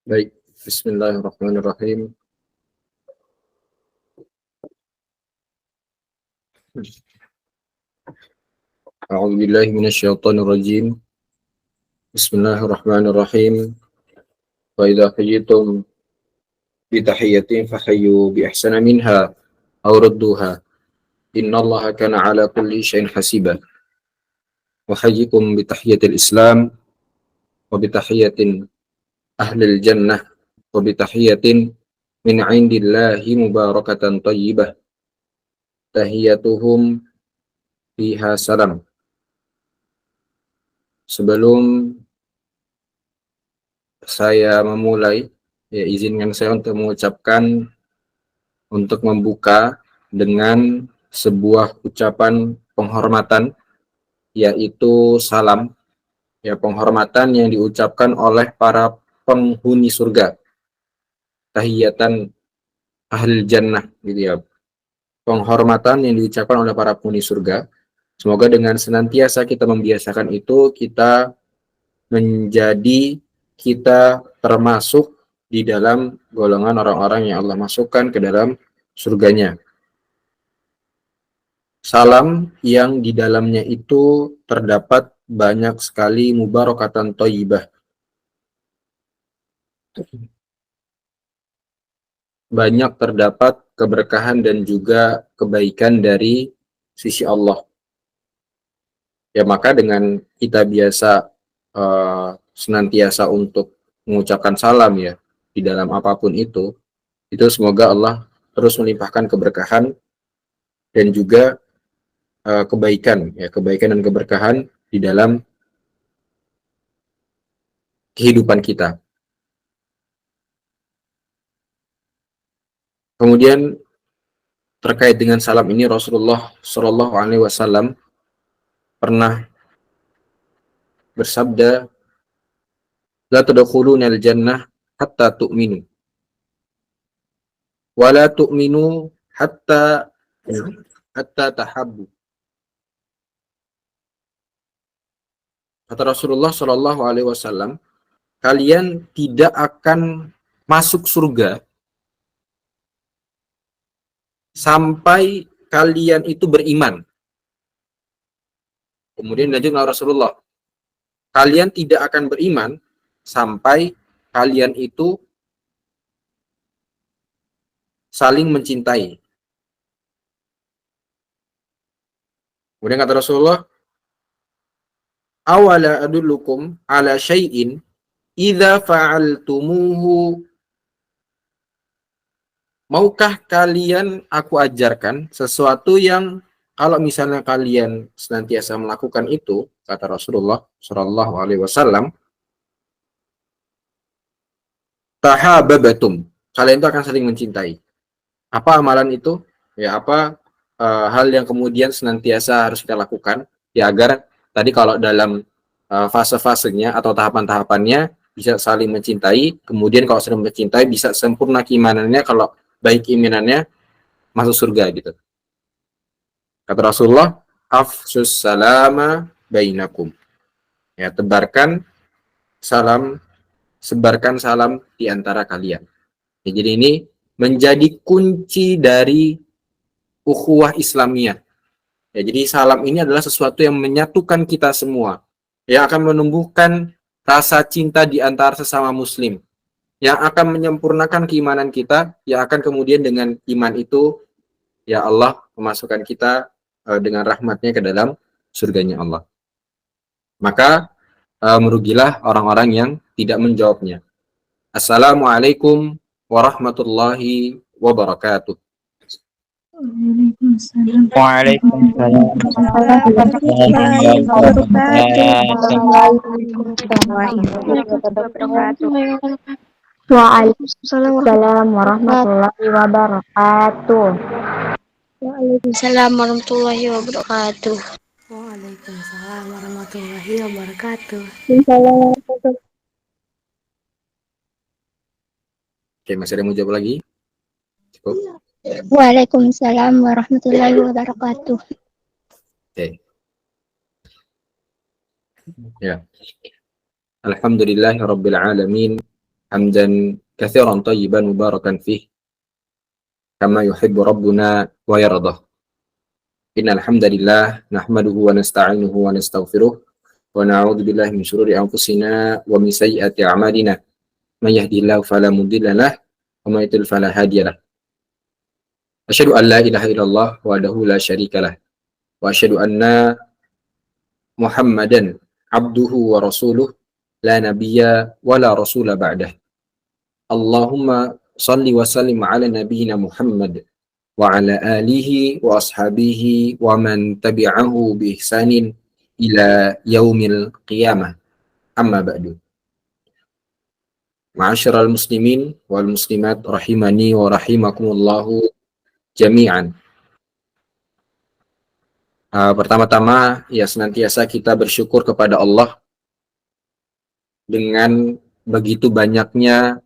Baik, Bismillahirrahmanirrahim. A'udzubillahi minasyaitonirrajim. Bismillahirrahmanirrahim. Wa idza hayyitum bi tahiyyatin fahayyu bi ahsana minha aw rudduha. Innallaha kana 'ala kulli syai'in hasiba. Wa hayyikum bi tahiyyatil Islam wa bi tahiyyatin ahlil jannah wa bi tahiyyatin min 'indillahi mubarakatan thayyibah. Tahiyyatuhum fiha salam. Sebelum saya memulai, ya izinkan saya untuk mengucapkan, untuk membuka dengan sebuah ucapan penghormatan, yaitu salam, ya penghormatan yang diucapkan oleh para penghuni surga, tahiyatan ahli jannah, gitu ya, penghormatan yang diucapkan oleh para penghuni surga. Semoga dengan senantiasa kita membiasakan itu, kita termasuk di dalam golongan orang-orang yang Allah masukkan ke dalam surganya. Salam yang di dalamnya itu terdapat banyak sekali mubarakatan thayyibah. Banyak terdapat keberkahan dan juga kebaikan dari sisi Allah. Ya maka dengan kita biasa senantiasa untuk mengucapkan salam ya di dalam apapun itu semoga Allah terus melimpahkan keberkahan dan juga kebaikan dan keberkahan di dalam kehidupan kita. Kemudian terkait dengan salam ini, Rasulullah Shallallahu Alaihi Wasallam pernah bersabda, "La tadkhuluna al-jannah hatta tu'minu, wa la tu'minu hatta tahabbu." Kata Rasulullah Shallallahu Alaihi Wasallam, kalian tidak akan masuk surga sampai kalian itu beriman. Kemudian lanjutlah Rasulullah, kalian tidak akan beriman sampai kalian itu saling mencintai. Kemudian kata Rasulullah, awala adullukum ala syai'in idza fa'altumuhu, maukah kalian aku ajarkan sesuatu yang kalau misalnya kalian senantiasa melakukan itu, kata Rasulullah Shallallahu Alaihi Wasallam, tahababatum, kalian itu akan saling mencintai. Apa amalan itu? Ya apa hal yang kemudian senantiasa harus kita lakukan? Ya agar tadi kalau dalam fase-fasenya atau tahapan-tahapannya bisa saling mencintai. Kemudian kalau saling mencintai bisa sempurna keimanannya. Kalau baik imanannya masuk surga gitu. Kata Rasulullah, afsus salama bainakum. Ya, tebarkan salam, sebarkan salam di antara kalian. Ya, jadi ini menjadi kunci dari ukhuwah Islamiyah. Ya, jadi salam ini adalah sesuatu yang menyatukan kita semua, yang akan menumbuhkan rasa cinta di antara sesama muslim, yang akan menyempurnakan keimanan kita, yang akan kemudian dengan iman itu, ya Allah memasukkan kita dengan rahmatnya ke dalam surganya Allah. Maka merugilah orang-orang yang tidak menjawabnya. Assalamualaikum warahmatullahi wabarakatuh. Waalaikumsalam warahmatullahi wabarakatuh. Waalaikumsalam warahmatullahi wabarakatuh. Waalaikumsalam warahmatullahi wabarakatuh. Waalaikumsalam warahmatullahi wabarakatuh. Oke, masih ada yang mau jawab lagi? Cukup. Waalaikumsalam warahmatullahi wabarakatuh. Oke. Ya. Alhamdulillahirabbil alamin. hamdan katsiran thayyiban mubarakan fih kama yuhibbu rabbuna wa yardah. Innal hamdalillah nahmaduhu wa nasta'inuhu wa nastaghfiruh wa na'udzu billahi min shururi anfusina wa min sayyiati a'malina. May yahdihillahu fala mudilla lahu wa may yudlil fala hadiya lahu. Asyhadu an la ilaha illallah wahdahu la syarika lah wa asyhadu anna Muhammadan abduhu wa rasuluh la nabiyya wa la rasula ba'dah. Allahumma salli wa sallim ala nabiyyina Muhammad wa ala alihi wa ashabihi wa man tabi'ahu bi ihsanin ila yaumil qiyamah. Amma ba'du. Ma'asyiral muslimin wal muslimat rahimani wa rahimakumullahu jami'an. Pertama-tama ya senantiasa kita bersyukur kepada Allah dengan begitu banyaknya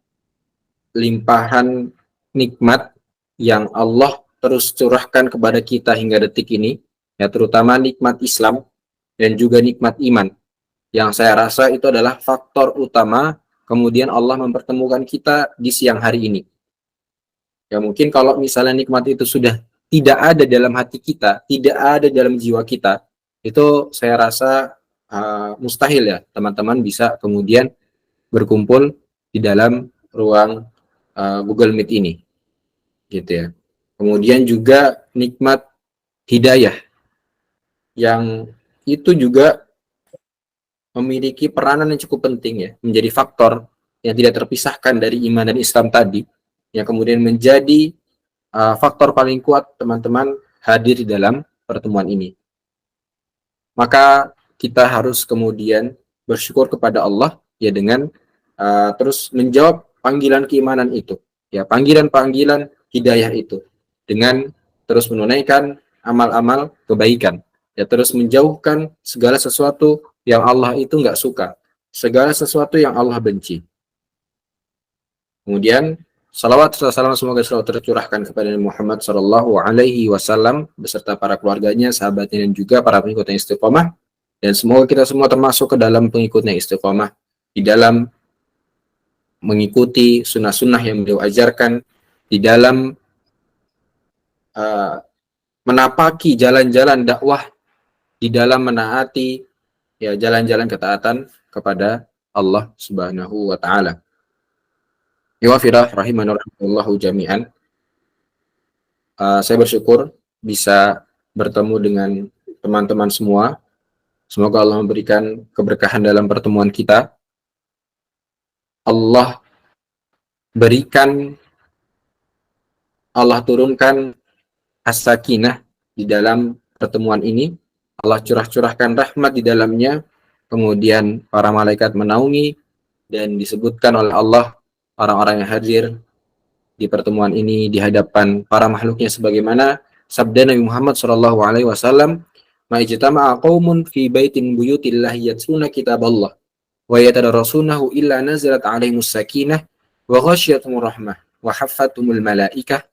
limpahan nikmat yang Allah terus curahkan kepada kita hingga detik ini, ya terutama nikmat Islam dan juga nikmat iman, yang saya rasa itu adalah faktor utama kemudian Allah mempertemukan kita di siang hari ini. Ya mungkin kalau misalnya nikmat itu sudah tidak ada dalam hati kita, tidak ada dalam jiwa kita, itu saya rasa mustahil ya teman-teman bisa kemudian berkumpul di dalam ruang Google Meet ini, gitu ya. Kemudian juga nikmat hidayah, yang itu juga memiliki peranan yang cukup penting ya, menjadi faktor yang tidak terpisahkan dari iman dan Islam tadi, yang kemudian menjadi faktor paling kuat teman-teman hadir di dalam pertemuan ini. Maka kita harus kemudian bersyukur kepada Allah ya dengan terus menjawab panggilan keimanan itu, ya panggilan-panggilan hidayah itu, dengan terus menunaikan amal-amal kebaikan, ya terus menjauhkan segala sesuatu yang Allah itu nggak suka, segala sesuatu yang Allah benci. Kemudian salawat serta salam semoga selalu tercurahkan kepada Nabi Muhammad sallallahu alaihi wasallam beserta para keluarganya, sahabatnya, dan juga para pengikutnya istiqomah. Dan semoga kita semua termasuk ke dalam pengikutnya istiqomah di dalam mengikuti sunnah-sunnah yang beliau ajarkan, di dalam menapaki jalan-jalan dakwah, di dalam menaati ya jalan-jalan ketaatan kepada Allah Subhanahu wa taala. Iwafirah rahimanallahu jami'an. Saya bersyukur bisa bertemu dengan teman-teman semua. Semoga Allah memberikan keberkahan dalam pertemuan kita. Allah turunkan as-sakinah di dalam pertemuan ini. Allah curahkan rahmat di dalamnya. Kemudian para malaikat menaungi, dan disebutkan oleh Allah orang-orang yang hadir di pertemuan ini di hadapan para makhluknya sebagaimana sabda Nabi Muhammad SAW, "Ma'ijtama'a qaumun fi baitin buyutillahi yatluna kitaballah wa yatadarrasunahu illa nazalat 'alaihimus sakinah wa ghasyiyatuhumur rahmah wa haffathumul malaikah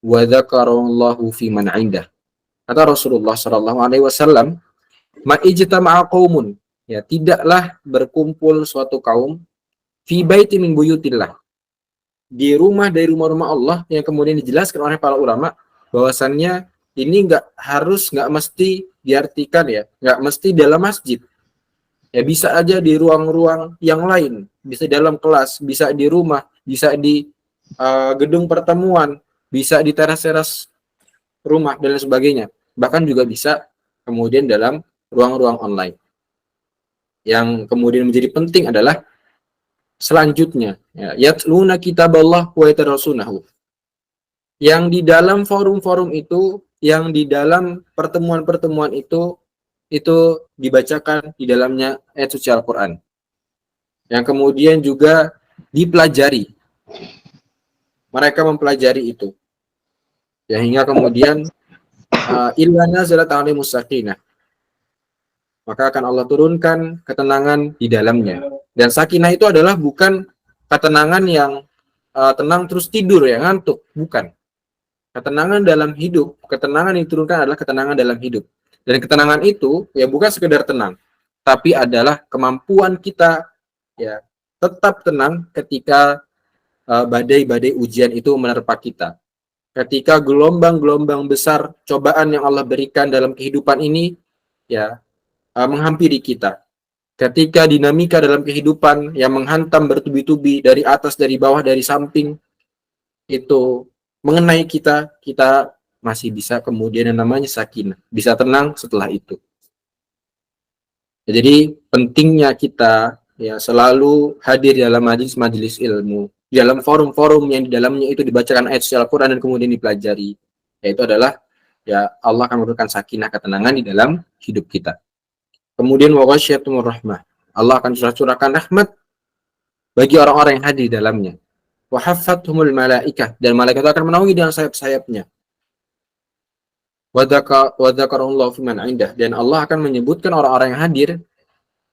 wa dzakarallahu fi man 'indah." Kata Rasulullah SAW, "Ma'ijtama'a qaumun," ya tidaklah berkumpul suatu kaum, fi baiti min buyutillah, di rumah dari rumah-rumah Allah, yang kemudian dijelaskan oleh para ulama bahwasannya ini nggak mesti diartikan ya, nggak mesti dalam masjid ya, bisa aja di ruang-ruang yang lain, bisa dalam kelas, bisa di rumah, bisa di gedung pertemuan, bisa di teras-teras rumah dan lain sebagainya, bahkan juga bisa kemudian dalam ruang-ruang online. Yang kemudian menjadi penting adalah selanjutnya, ya, yatluna kitaballah wa yatarasunahu. Yang di dalam forum-forum itu, yang di dalam pertemuan-pertemuan itu dibacakan di dalamnya ayat suci Al-Quran. Yang kemudian juga dipelajari. Mereka mempelajari itu. Ya, hingga kemudian illa nazalat 'alaihimus sakinah. Maka akan Allah turunkan ketenangan di dalamnya. Dan sakinah itu adalah bukan ketenangan yang tenang terus tidur ya, ngantuk, bukan. Ketenangan dalam hidup, ketenangan yang diturunkan adalah ketenangan dalam hidup. Dan ketenangan itu ya bukan sekedar tenang, tapi adalah kemampuan kita ya tetap tenang ketika badai-badai ujian itu menerpa kita. Ketika gelombang-gelombang besar cobaan yang Allah berikan dalam kehidupan ini ya menghampiri kita. Ketika dinamika dalam kehidupan yang menghantam bertubi-tubi dari atas, dari bawah, dari samping itu mengenai kita, kita masih bisa kemudian yang namanya sakinah, bisa tenang setelah itu. Jadi pentingnya kita ya selalu hadir dalam majelis-majelis ilmu, dalam forum-forum yang di dalamnya itu dibacakan ayat suci Al-Quran dan kemudian dipelajari, yaitu adalah ya Allah akan memberikan sakinah, ketenangan di dalam hidup kita. Kemudian wa ghasyiatumur rahmah, Allah akan curahkan rahmat bagi orang-orang yang hadir di dalamnya. Wa haffathumul malaikah, dan malaikat akan menaungi dengan sayap-sayapnya. Wa dzakarallahu fiman indah, dan Allah akan menyebutkan orang-orang yang hadir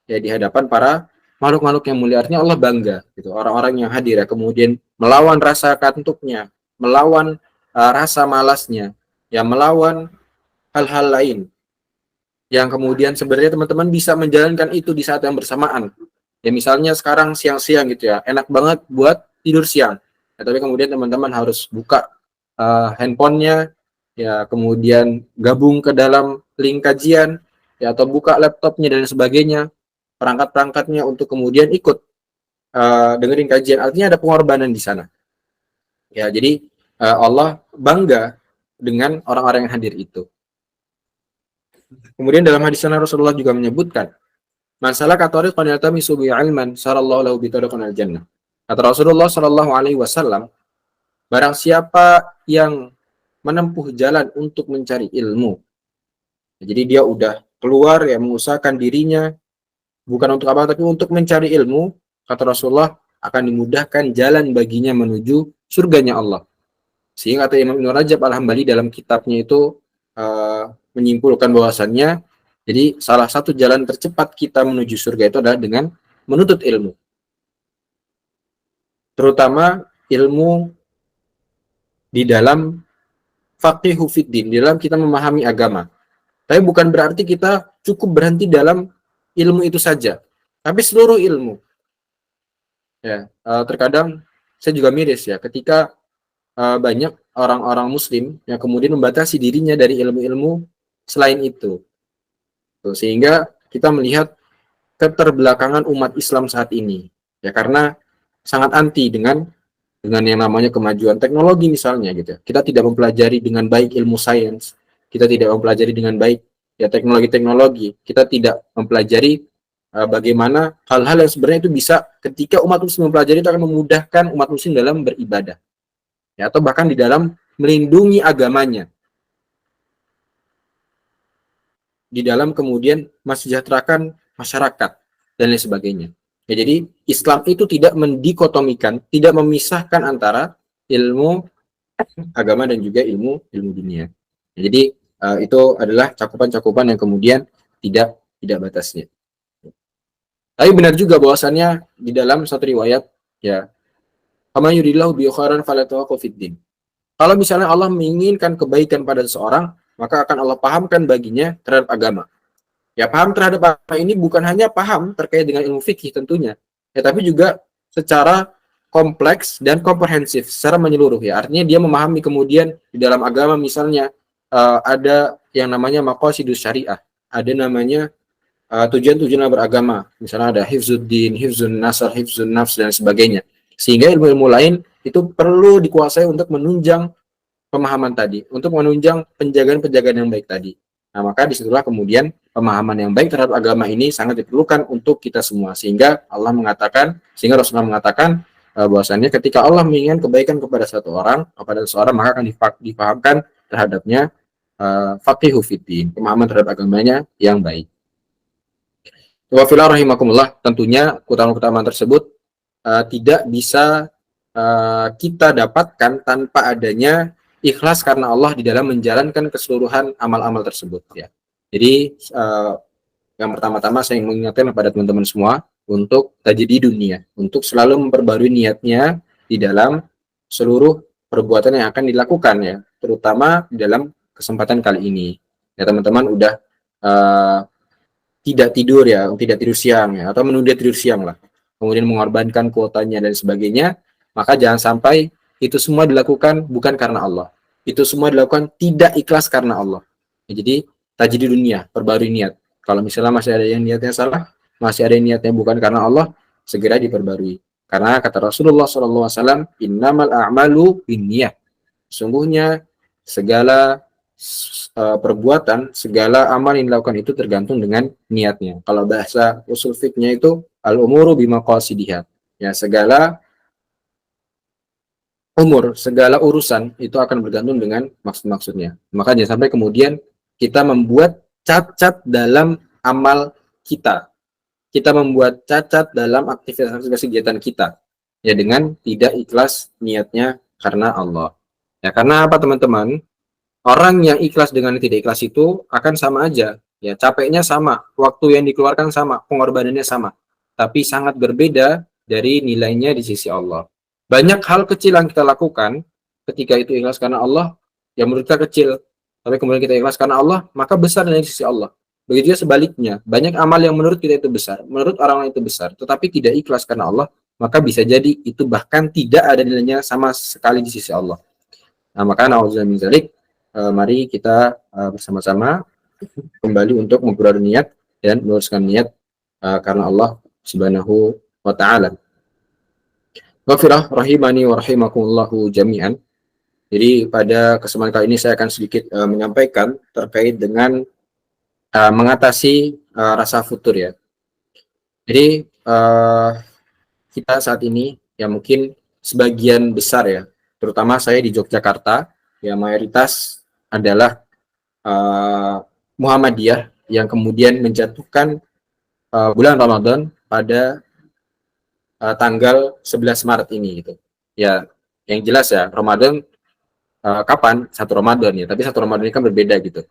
ya di hadapan para makhluk-makhluk yang mulia. Artinya Allah bangga gitu, orang-orang yang hadir ya, kemudian melawan rasa kantuknya, melawan rasa malasnya, ya melawan hal-hal lain yang kemudian sebenarnya teman-teman bisa menjalankan itu di saat yang bersamaan. Ya misalnya sekarang siang-siang gitu ya, enak banget buat tidur siang. Ya, tapi kemudian teman-teman harus buka handphonenya, ya kemudian gabung ke dalam link kajian, ya atau buka laptopnya dan sebagainya, perangkat-perangkatnya untuk kemudian ikut dengerin kajian. Artinya ada pengorbanan di sana. Ya jadi Allah bangga dengan orang-orang yang hadir itu. Kemudian dalam hadis Rasulullah juga menyebutkan, man salaka tariqan yaltamisu bihi ilman sarallahu lahu bi tariqin al-jannah. Kata Rasulullah sallallahu alaihi wasallam, barang siapa yang menempuh jalan untuk mencari ilmu. Jadi dia udah keluar ya mengusahakan dirinya bukan untuk apa tapi untuk mencari ilmu, kata Rasulullah akan dimudahkan jalan baginya menuju surganya Allah. Sehingga kata Imam Ibnu Rajab Al-Hambali dalam kitabnya itu menyimpulkan bahwasannya jadi salah satu jalan tercepat kita menuju surga itu adalah dengan menuntut ilmu. Terutama ilmu di dalam faqihu fiddin, di dalam kita memahami agama. Tapi bukan berarti kita cukup berhenti dalam ilmu itu saja, tapi seluruh ilmu. Ya, terkadang saya juga miris ya ketika banyak orang-orang muslim yang kemudian membatasi dirinya dari ilmu-ilmu selain itu. Sehingga kita melihat keterbelakangan umat Islam saat ini. Ya karena sangat anti dengan yang namanya kemajuan teknologi misalnya gitu. Kita tidak mempelajari dengan baik ilmu sains, kita tidak mempelajari dengan baik ya teknologi-teknologi, kita tidak mempelajari bagaimana hal-hal yang sebenarnya itu bisa ketika umat muslim mempelajari itu akan memudahkan umat muslim dalam beribadah. Ya, atau bahkan di dalam melindungi agamanya. Di dalam kemudian mensejahterakan masyarakat dan lain sebagainya. Ya, jadi Islam itu tidak mendikotomikan, tidak memisahkan antara ilmu agama dan juga ilmu dunia. Ya, jadi itu adalah cakupan-cakupan yang kemudian tidak batasnya. Tapi benar juga bahwasannya di dalam satu riwayat ya kama yuridillahu bi khairan fala tawaqqa fiddin. Kalau misalnya Allah menginginkan kebaikan pada seseorang, maka akan Allah pahamkan baginya terhadap agama. Ya, paham terhadap agama ini bukan hanya paham terkait dengan ilmu fikih tentunya, ya tapi juga secara kompleks dan komprehensif, secara menyeluruh ya. Artinya dia memahami kemudian di dalam agama misalnya ada yang namanya maqasidus syariah, ada namanya tujuan-tujuan beragama, misalnya ada hifzuddin, hifzun nasr, hifzun nafs dan sebagainya. Sehingga ilmu-ilmu lain itu perlu dikuasai untuk menunjang pemahaman tadi, untuk menunjang penjagaan-penjagaan yang baik tadi. Nah, maka disitulah kemudian pemahaman yang baik terhadap agama ini sangat diperlukan untuk kita semua. Sehingga sehingga Rasulullah mengatakan bahwasannya ketika Allah menginginkan kebaikan kepada satu orang, kepada seseorang, maka akan dipahamkan terhadapnya faqihu fiddin, pemahaman terhadap agamanya yang baik. Wa fillah rahimakumullah, tentunya keutamaan-keutamaan tersebut tidak bisa kita dapatkan tanpa adanya ikhlas karena Allah di dalam menjalankan keseluruhan amal-amal tersebut ya. Jadi yang pertama-tama saya ingin mengingatkan kepada teman-teman semua untuk tajdid dunia, untuk selalu memperbarui niatnya di dalam seluruh perbuatan yang akan dilakukan ya, terutama di dalam kesempatan kali ini. Ya teman-teman udah tidak tidur siang ya, atau menunda tidur siang lah. kemudian mengorbankan kuotanya dan sebagainya, maka jangan sampai itu semua dilakukan bukan karena Allah. Itu semua dilakukan tidak ikhlas karena Allah. Ya, jadi tajdid dunia, perbarui niat. Kalau misalnya masih ada yang niatnya salah, masih ada yang niatnya bukan karena Allah, segera diperbarui. Karena kata Rasulullah SAW, innamal a'malu binniyah. Sungguhnya segala perbuatan, segala amal yang dilakukan itu tergantung dengan niatnya. Kalau bahasa usul fiknya itu al-umuru bimaqasidiha. Ya, segala segala urusan itu akan bergantung dengan maksud-maksudnya. Maka jangan sampai kemudian kita membuat cacat dalam amal kita. Kita membuat cacat dalam aktivitas kegiatan kita. Ya, dengan tidak ikhlas niatnya karena Allah. Ya, karena apa teman-teman? Orang yang ikhlas dengan yang tidak ikhlas itu akan sama aja. Ya, capeknya sama, waktu yang dikeluarkan sama, pengorbanannya sama. Tapi sangat berbeda dari nilainya di sisi Allah. Banyak hal kecil yang kita lakukan ketika itu ikhlas karena Allah, yang menurut kita kecil. Tapi kemudian kita ikhlas karena Allah, maka besar dari sisi Allah. Begitu juga sebaliknya. Banyak amal yang menurut kita itu besar, menurut orang lain itu besar, tetapi tidak ikhlas karena Allah, maka bisa jadi itu bahkan tidak ada nilainya sama sekali di sisi Allah. Nah, maka na'udzubillah min dzalik, mari kita bersama-sama kembali untuk memperbarui niat dan meluruskan niat karena Allah Subhanahu wa taala. Ghafirah rahimani wa rahimakumullahu jami'an. Jadi pada kesempatan kali ini saya akan sedikit menyampaikan terkait dengan mengatasi rasa futur ya. Jadi kita saat ini ya mungkin sebagian besar ya, terutama saya di Yogyakarta ya mayoritas adalah Muhammadiyah yang kemudian menjatuhkan bulan Ramadan pada tanggal 11 Maret ini gitu. Ya, yang jelas ya Ramadan kapan? Satu Ramadan ya, tapi satu Ramadan ini kan berbeda gitu.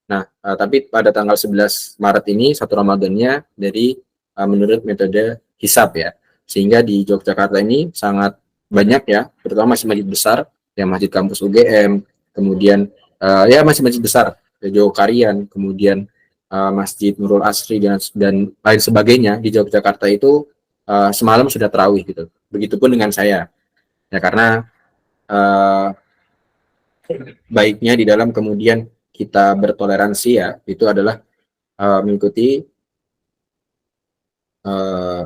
Nah, tapi pada tanggal 11 Maret ini satu Ramadannya dari menurut metode hisab ya. Sehingga di Yogyakarta ini sangat banyak ya, terutama masjid besar, ya Masjid Kampus UGM, kemudian ya masjid besar, Jogokarian, kemudian Masjid Nurul Asri dan lain sebagainya di Yogyakarta itu semalam sudah tarawih gitu. Begitupun dengan saya. Ya karena baiknya di dalam kemudian kita bertoleransi ya, itu adalah mengikuti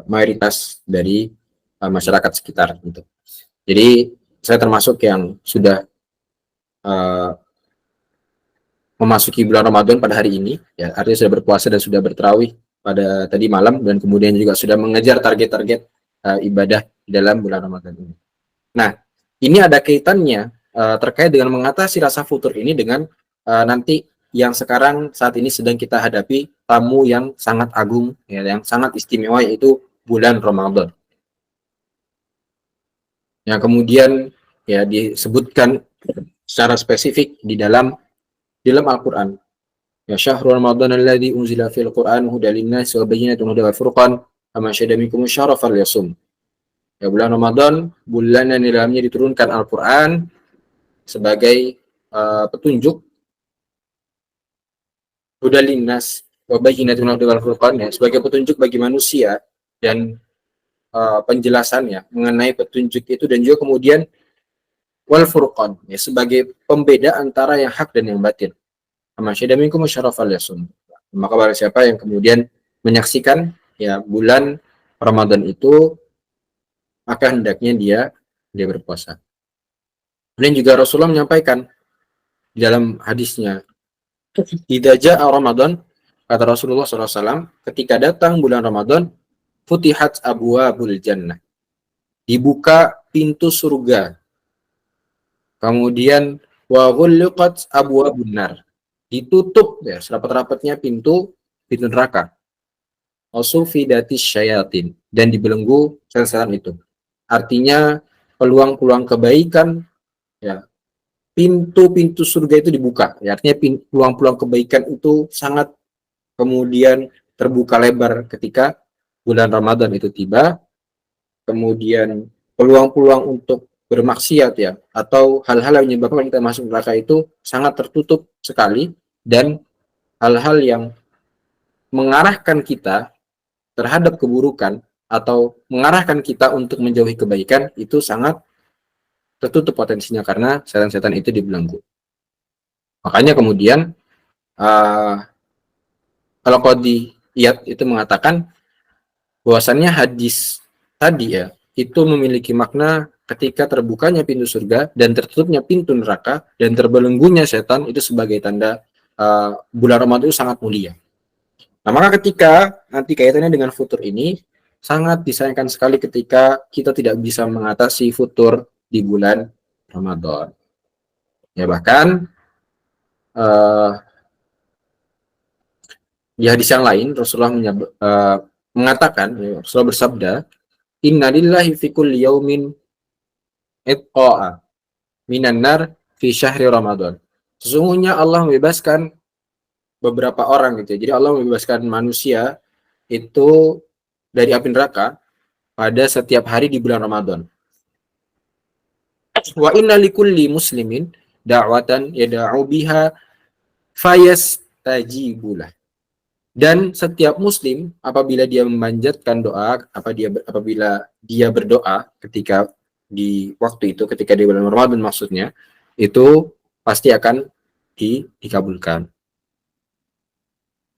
mayoritas dari masyarakat sekitar gitu. Jadi saya termasuk yang sudah memasuki bulan Ramadan pada hari ini, ya artinya sudah berpuasa dan sudah bertarawih pada tadi malam dan kemudian juga sudah mengejar target-target ibadah di dalam bulan Ramadan ini. Nah, ini ada kaitannya terkait dengan mengatasi rasa futur ini dengan nanti yang sekarang saat ini sedang kita hadapi, tamu yang sangat agung, ya, yang sangat istimewa, yaitu bulan Ramadan. Yang kemudian ya disebutkan secara spesifik di dalam Al-Quran. Ya syahrul Ramadan alladzi unzila fil Qur'an hudan lin-nasi wa bayyinatun hudan wa furqan faman syahida minkum asyhara falyasum. Ya bulan Ramadan, bulan yang di dalamnya diturunkan Al-Quran sebagai petunjuk hudan lin-nas wa bayyinatun hudan wa furqan, ya, sebagai petunjuk bagi manusia dan penjelasannya mengenai petunjuk itu, dan juga kemudian wal furqan, ya, sebagai pembeda antara yang hak dan yang batil. Faman minkum syarafal yasum. Maka barang siapa yang kemudian menyaksikan ya bulan Ramadan itu, maka hendaknya dia berpuasa. Dan juga Rasulullah menyampaikan di dalam hadisnya, idza jaa Ramadan, kata Rasulullah SAW, ketika datang bulan Ramadan, futihat abwabul jannah, dibuka pintu surga. Kemudian wa ghulqat abwabun nar, ditutup ya serapat-rapatnya pintu neraka. Wasufidatis syayatin, dan dibelenggu setan itu. Artinya peluang-peluang kebaikan ya, pintu-pintu surga itu dibuka. Ya, artinya peluang-peluang kebaikan itu sangat kemudian terbuka lebar ketika bulan Ramadan itu tiba. Kemudian peluang-peluang untuk bermaksiat ya, atau hal-hal yang menyebabkan kita masuk neraka itu sangat tertutup sekali, dan hal-hal yang mengarahkan kita terhadap keburukan atau mengarahkan kita untuk menjauhi kebaikan itu sangat tertutup potensinya karena setan-setan itu dibelenggu. Makanya kemudian kalau Qadhi Iyad itu mengatakan bahwasannya hadis tadi ya itu memiliki makna ketika terbukanya pintu surga dan tertutupnya pintu neraka dan terbelenggunya setan itu sebagai tanda bulan Ramadan itu sangat mulia. Nah, maka ketika nanti kaitannya dengan futur ini sangat disayangkan sekali ketika kita tidak bisa mengatasi futur di bulan Ramadan. Ya bahkan di hadis yang lain Rasulullah mengatakan, Rasulullah bersabda, Inna lillahi fi kulli yaumin itqa'a minan nar fi syahri Ramadan. Sesungguhnya Allah membebaskan beberapa orang gitu. Jadi Allah membebaskan manusia itu dari api neraka pada setiap hari di bulan Ramadan. Wa inna likulli muslimin da'watan yada'u biha fayastajibulah. Dan setiap muslim apabila dia memanjatkan doa, apabila dia berdoa ketika di waktu itu, ketika di bulan Ramadan maksudnya, itu pasti akan dikabulkan.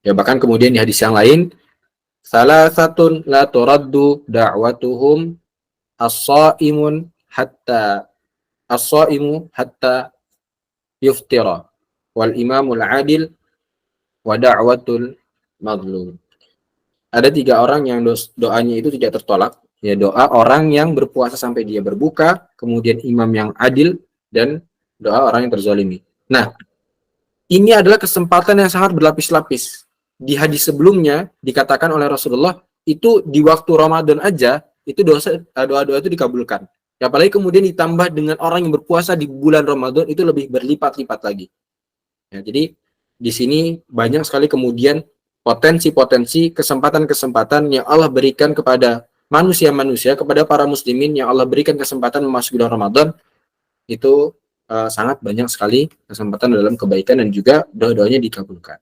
Ya bahkan kemudian di hadis yang lain, salah satu la turaddu da'watuhum as-shaimu hatta yuftira wal imamul adil wa da'watul maghlum. Ada 3 orang yang doanya itu tidak tertolak. Ya, doa orang yang berpuasa sampai dia berbuka, kemudian imam yang adil, dan doa orang yang terzalimi. Nah, ini adalah kesempatan yang sangat berlapis-lapis. Di hadis sebelumnya dikatakan oleh Rasulullah itu di waktu Ramadan aja itu doa-doa itu dikabulkan. Ya, apalagi kemudian ditambah dengan orang yang berpuasa di bulan Ramadan itu lebih berlipat-lipat lagi. Ya, jadi di sini banyak sekali kemudian potensi-potensi, kesempatan-kesempatan yang Allah berikan kepada manusia-manusia, kepada para muslimin yang Allah berikan kesempatan memasuki bulan Ramadan, itu sangat banyak sekali kesempatan dalam kebaikan dan juga doa-doanya dikabulkan.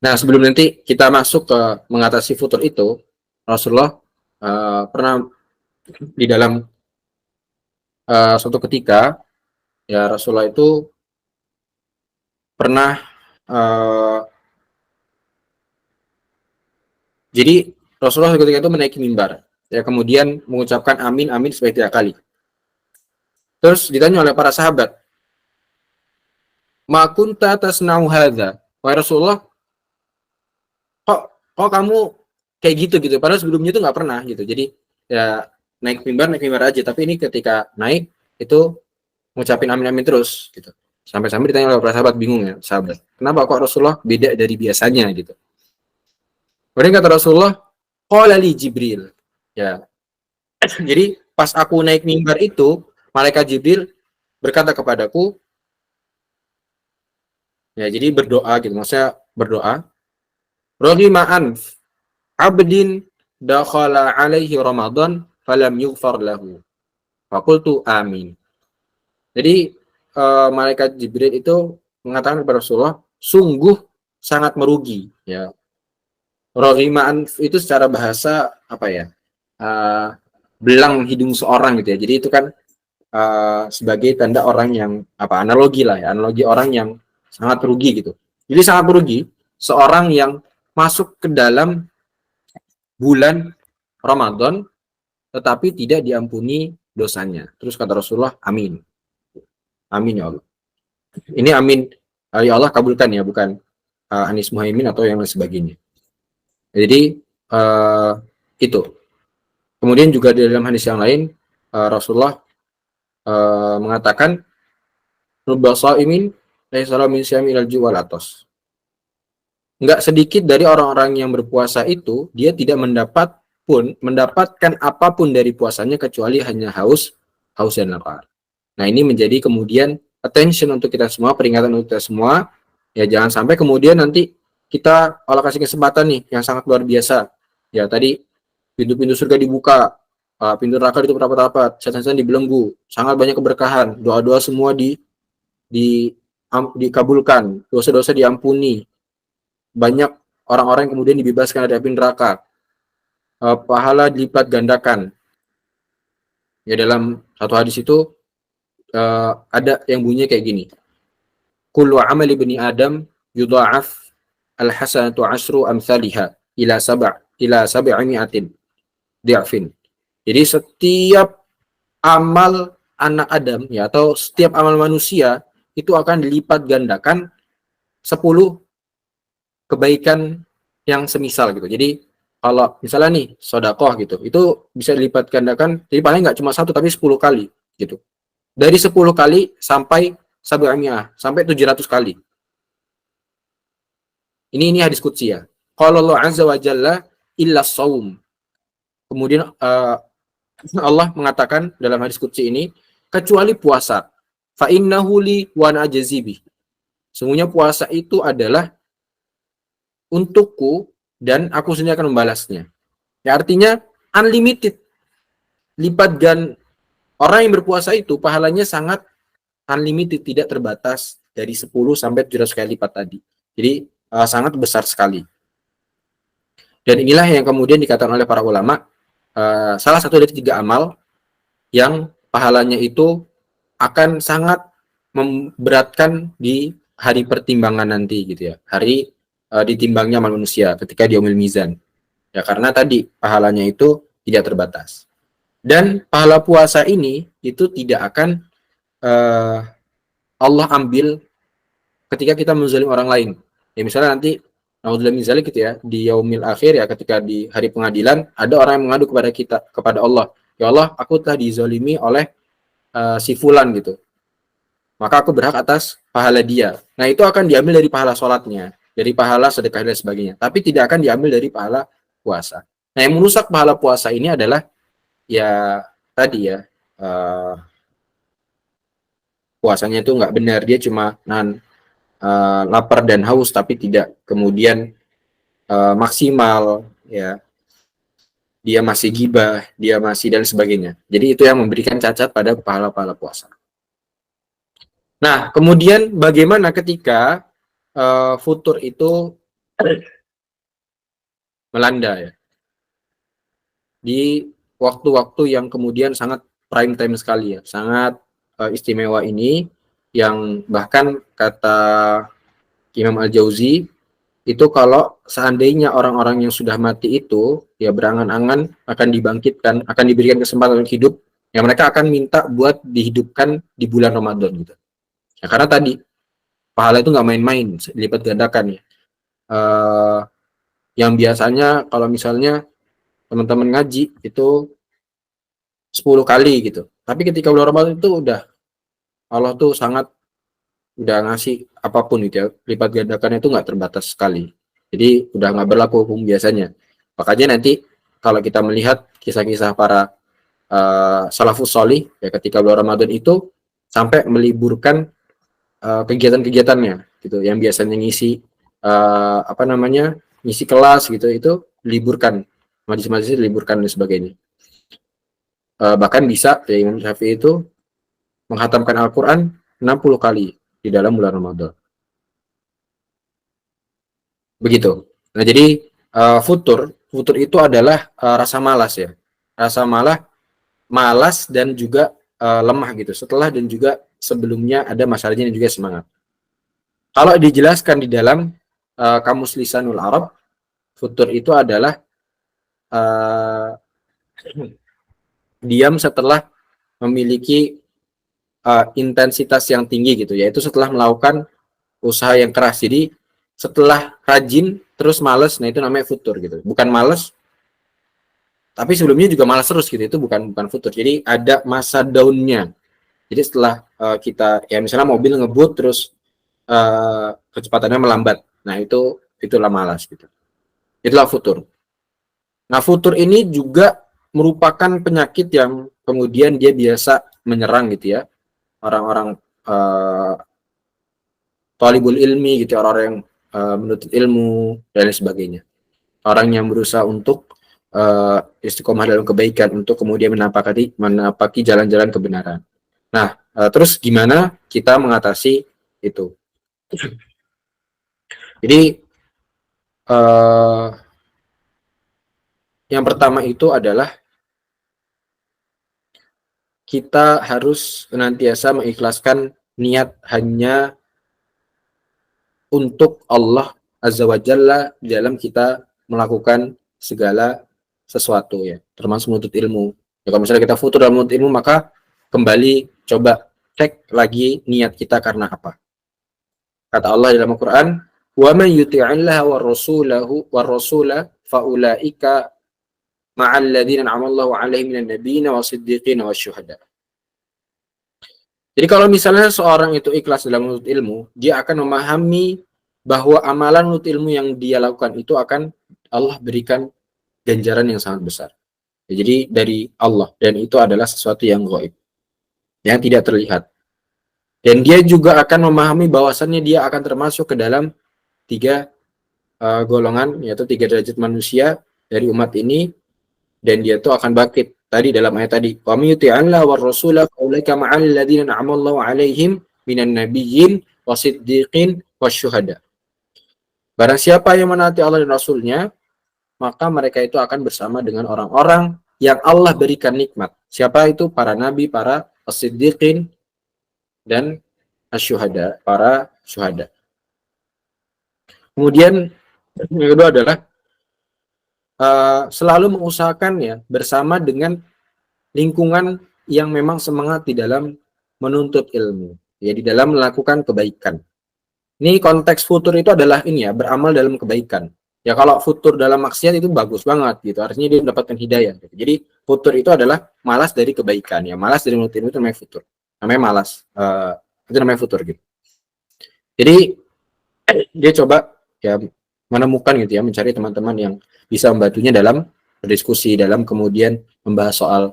Nah, sebelum nanti kita masuk ke mengatasi futur itu, Rasulullah pernah di dalam suatu ketika, ya Rasulullah itu pernah jadi Rasulullah ketika itu menaiki mimbar, ya kemudian mengucapkan amin amin sebanyak 3 kali. Terus ditanya oleh para sahabat, "Ma kunta tasna'u hadza?" Wahai Rasulullah, kok kamu kayak gitu? Padahal sebelumnya itu nggak pernah gitu. Jadi ya naik mimbar aja. Tapi ini ketika naik itu ngucapin amin amin terus gitu. Sampai-sampai ditanya oleh para sahabat, bingung ya sahabat. Kenapa kok Rasulullah beda dari biasanya gitu? Kemudian kata Rasulullah, qala li Jibril. Ya. Jadi pas aku naik mimbar itu, malaikat Jibril berkata kepadaku, ya jadi berdoa gitu, maksudnya berdoa, Raghima anf abdin dakhala alaihi Ramadan falam yughfar lahu. Faqultu amin. Jadi malaikat Jibril itu mengatakan kepada Rasulullah, sungguh sangat merugi ya. Raghima anf itu secara bahasa apa ya? Belang hidung seorang gitu ya. Jadi itu kan sebagai tanda orang yang analogi lah ya, analogi orang yang sangat rugi gitu. Jadi sangat merugi seorang yang masuk ke dalam bulan Ramadan tetapi tidak diampuni dosanya. Terus kata Rasulullah, amin. Amin ya Allah. Ini amin ya Allah kabulkan ya, bukan Anies Muhaimin atau yang lain sebagainya. Jadi itu. Kemudian juga di dalam hadis yang lain Rasulullah mengatakan rubba shaimin laisa lahu min syami ilal ju'al atas. Enggak sedikit dari orang-orang yang berpuasa itu dia tidak mendapatkan apapun dari puasanya kecuali hanya haus dan lapar. Nah, ini menjadi kemudian attention untuk kita semua, peringatan untuk kita semua. Ya jangan sampai kemudian nanti kita Allah kasih kesempatan nih yang sangat luar biasa. Ya tadi pintu-pintu surga dibuka, pintu neraka ditutup rapat-rapat, setan-setan dibelenggu, sangat banyak keberkahan, doa-doa semua dikabulkan, dosa-dosa diampuni, banyak orang-orang yang kemudian dibebaskan dari api neraka. pahala dilipat gandakan. Ya dalam satu hadis itu ada yang bunyinya kayak gini. Kullu amali bani Adam yudha'af al-hasanatu asyru amsalihha ila sab'imi'atin di'afin. Jadi setiap amal anak Adam ya atau setiap amal manusia itu akan dilipat gandakan 10 kebaikan yang semisal gitu. Jadi kalau misalnya nih sodakoh gitu, itu bisa dilipat gandakan, jadi paling nggak cuma satu tapi 10 kali gitu. Dari 10 kali sampai sabi'ami'ah, sampai 700 kali. Ini hadis qudsi ya. Qala Allah azza wa jalla illa shaum. Kemudian Allah mengatakan dalam hadis qudsi ini, kecuali puasa. Fa innahu li wa ana ajzibi. Sungguhnya puasa itu adalah untukku dan aku sendiri akan membalasnya. Ya, artinya unlimited. Lipat gan orang yang berpuasa itu pahalanya sangat unlimited, tidak terbatas dari 10 sampai 700 kali lipat tadi. Jadi sangat besar sekali. Dan inilah yang kemudian dikatakan oleh para ulama, salah satu dari 3 amal yang pahalanya itu akan sangat memberatkan di hari pertimbangan nanti gitu ya. Hari ditimbangnya manusia ketika di yaumil mizan. Ya karena tadi pahalanya itu tidak terbatas. Dan pahala puasa ini itu tidak akan Allah ambil ketika kita menzalim orang lain. Ya misalnya nanti naudzubillah min dzalik gitu ya, di yaumil akhir ya, ketika di hari pengadilan ada orang yang mengadu kepada Allah. Ya Allah, aku telah dizalimi oleh si fulan gitu. Maka aku berhak atas pahala dia. Nah, itu akan diambil dari pahala sholatnya, dari pahala sedekah dan sebagainya. Tapi tidak akan diambil dari pahala puasa. Nah, yang merusak pahala puasa ini adalah ya tadi ya, puasanya itu nggak benar. Dia cuma lapar dan haus, tapi tidak kemudian maksimal ya. Dia masih gibah, dia masih dan sebagainya. Jadi itu yang memberikan cacat pada pahala-pahala puasa. Nah, kemudian bagaimana ketika futur itu melanda ya? Di waktu-waktu yang kemudian sangat prime time sekali ya, sangat istimewa ini, yang bahkan kata Imam Al-Jauzi, itu kalau seandainya orang-orang yang sudah mati itu ya berangan-angan akan dibangkitkan, akan diberikan kesempatan hidup, ya mereka akan minta buat dihidupkan di bulan Ramadan gitu. Ya, karena tadi pahala itu nggak main-main, lipat gandakan ya. Yang biasanya kalau misalnya teman-teman ngaji itu 10 kali gitu, tapi ketika bulan Ramadan itu udah Allah tuh sangat udah ngasih apapun gitu ya, lipat gandakannya itu nggak terbatas sekali. Jadi udah nggak berlaku hukum biasanya. Makanya nanti kalau kita melihat kisah-kisah para salafus sholih ya, ketika bulan Ramadan itu sampai meliburkan kegiatan-kegiatannya gitu, yang biasanya ngisi ngisi kelas gitu, itu diliburkan, majlis-majlis diliburkan dan sebagainya. Bahkan bisa ya, Imam Syafi'i itu menghatamkan Al-Quran 60 kali di dalam bulan Ramadan. Begitu. Nah, jadi futur itu adalah rasa malas ya. Rasa malas dan juga lemah gitu. Setelah dan juga sebelumnya ada masalahnya dan juga semangat. Kalau dijelaskan di dalam Kamus Lisanul Arab, futur itu adalah diam setelah memiliki intensitas yang tinggi gitu, yaitu setelah melakukan usaha yang keras. Jadi setelah rajin terus males, nah itu namanya futur gitu. Bukan males tapi sebelumnya juga malas terus gitu, itu bukan futur. Jadi ada masa down-nya. Jadi setelah kita ya misalnya mobil ngebut terus kecepatannya melambat, nah itulah malas gitu. Itulah futur. Nah, futur ini juga merupakan penyakit yang kemudian dia biasa menyerang gitu ya orang-orang talibul ilmi gitu, orang yang menuntut ilmu dan lain sebagainya. Orang yang berusaha untuk istiqomah dalam kebaikan, untuk kemudian menapaki jalan-jalan kebenaran. Nah, terus gimana kita mengatasi itu? Jadi Yang pertama itu adalah kita harus senantiasa mengikhlaskan niat hanya untuk Allah Azza wa Jalla dalam kita melakukan segala sesuatu ya, termasuk menuntut ilmu. Ya, kalau misalnya kita futur dalam menuntut ilmu, maka kembali coba cek lagi niat kita karena apa. Kata Allah dalam Al-Quran, "Wa man yuti'illaha war rasula faulaika ma'al ladzina an'ama Allahu 'alaihim minan nabiyyin wasiddiqin wasyuhada." Jadi kalau misalnya seorang itu ikhlas dalam menuntut ilmu, dia akan memahami bahwa amalan menuntut ilmu yang dia lakukan itu akan Allah berikan ganjaran yang sangat besar. Ya, jadi dari Allah, dan itu adalah sesuatu yang gaib, yang tidak terlihat. Dan dia juga akan memahami bahwasannya dia akan termasuk ke dalam tiga golongan, yaitu tiga derajat manusia dari umat ini, dan dia itu akan bangkit tadi dalam ayat tadi, wa may yuti'illah war rasula faulaika ma'al ladzina an'ama Allahu 'alaihim minan nabiyyin wasiddiqin wasyuhada. Barang siapa yang menaati Allah dan Rasulnya, maka mereka itu akan bersama dengan orang-orang yang Allah berikan nikmat. Siapa itu? Para nabi, para as-siddiqin, dan asyuhada, para syuhada. Kemudian yang kedua adalah selalu mengusahakan ya bersama dengan lingkungan yang memang semangat di dalam menuntut ilmu, ya, di dalam melakukan kebaikan. Ini konteks futur itu adalah ini ya, beramal dalam kebaikan. Ya kalau futur dalam maksiat itu bagus banget gitu, artinya dia mendapatkan hidayah gitu. Jadi futur itu adalah malas dari kebaikan, ya malas dari menuntut ilmu itu namanya futur, namanya malas, itu namanya futur gitu. Jadi dia coba ya menemukan gitu ya, mencari teman-teman yang bisa membantunya dalam berdiskusi, dalam kemudian membahas soal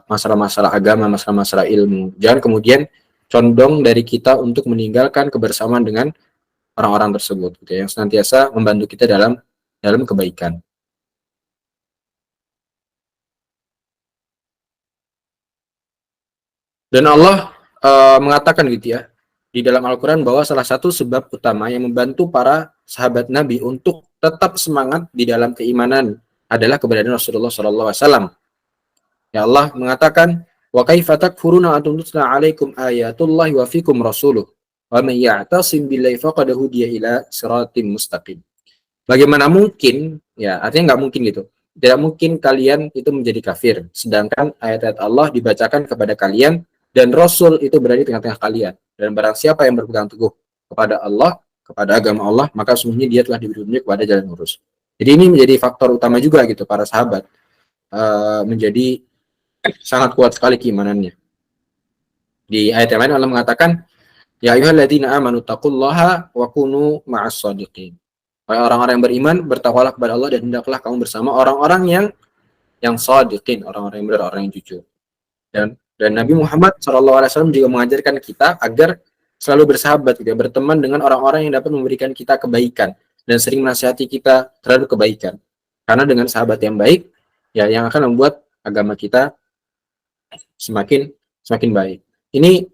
masalah-masalah agama, masalah-masalah ilmu. Jangan kemudian condong dari kita untuk meninggalkan kebersamaan dengan orang-orang tersebut gitu ya, yang senantiasa membantu kita dalam kebaikan. Dan Allah mengatakan gitu ya di dalam Al-Quran bahwa salah satu sebab utama yang membantu para sahabat Nabi untuk tetap semangat di dalam keimanan adalah keberadaan Rasulullah SAW. Ya Allah mengatakan, wa kaifa takfuruna antum tutla alaikum ayatullahi wa fikum rasuluh wa man ya'tasim billahi faqad hudiya ila siratim mustaqim. Bagaimana mungkin, ya artinya nggak mungkin gitu. Tidak mungkin kalian itu menjadi kafir, sedangkan ayat-ayat Allah dibacakan kepada kalian dan Rasul itu berada di tengah-tengah kalian. Dan barang siapa yang berpegang teguh kepada Allah, kepada agama Allah, maka sesungguhnya dia telah diberi petunjuk kepada jalan lurus. Jadi ini menjadi faktor utama juga gitu para sahabat menjadi sangat kuat sekali keimanannya. Di ayat yang lain Allah mengatakan, ya ayyuhalladzina amanu taqullaha wa kunu ma'as shadiqin. Wahai orang-orang yang beriman, bertakwalah kepada Allah dan hendaklah kamu bersama orang-orang yang shadiqin, orang-orang yang benar, orang yang jujur. Dan Nabi Muhammad SAW juga mengajarkan kita agar selalu bersahabat, gitu, berteman dengan orang-orang yang dapat memberikan kita kebaikan dan sering menasihati kita terhadap kebaikan. Karena dengan sahabat yang baik, ya yang akan membuat agama kita semakin baik. Ini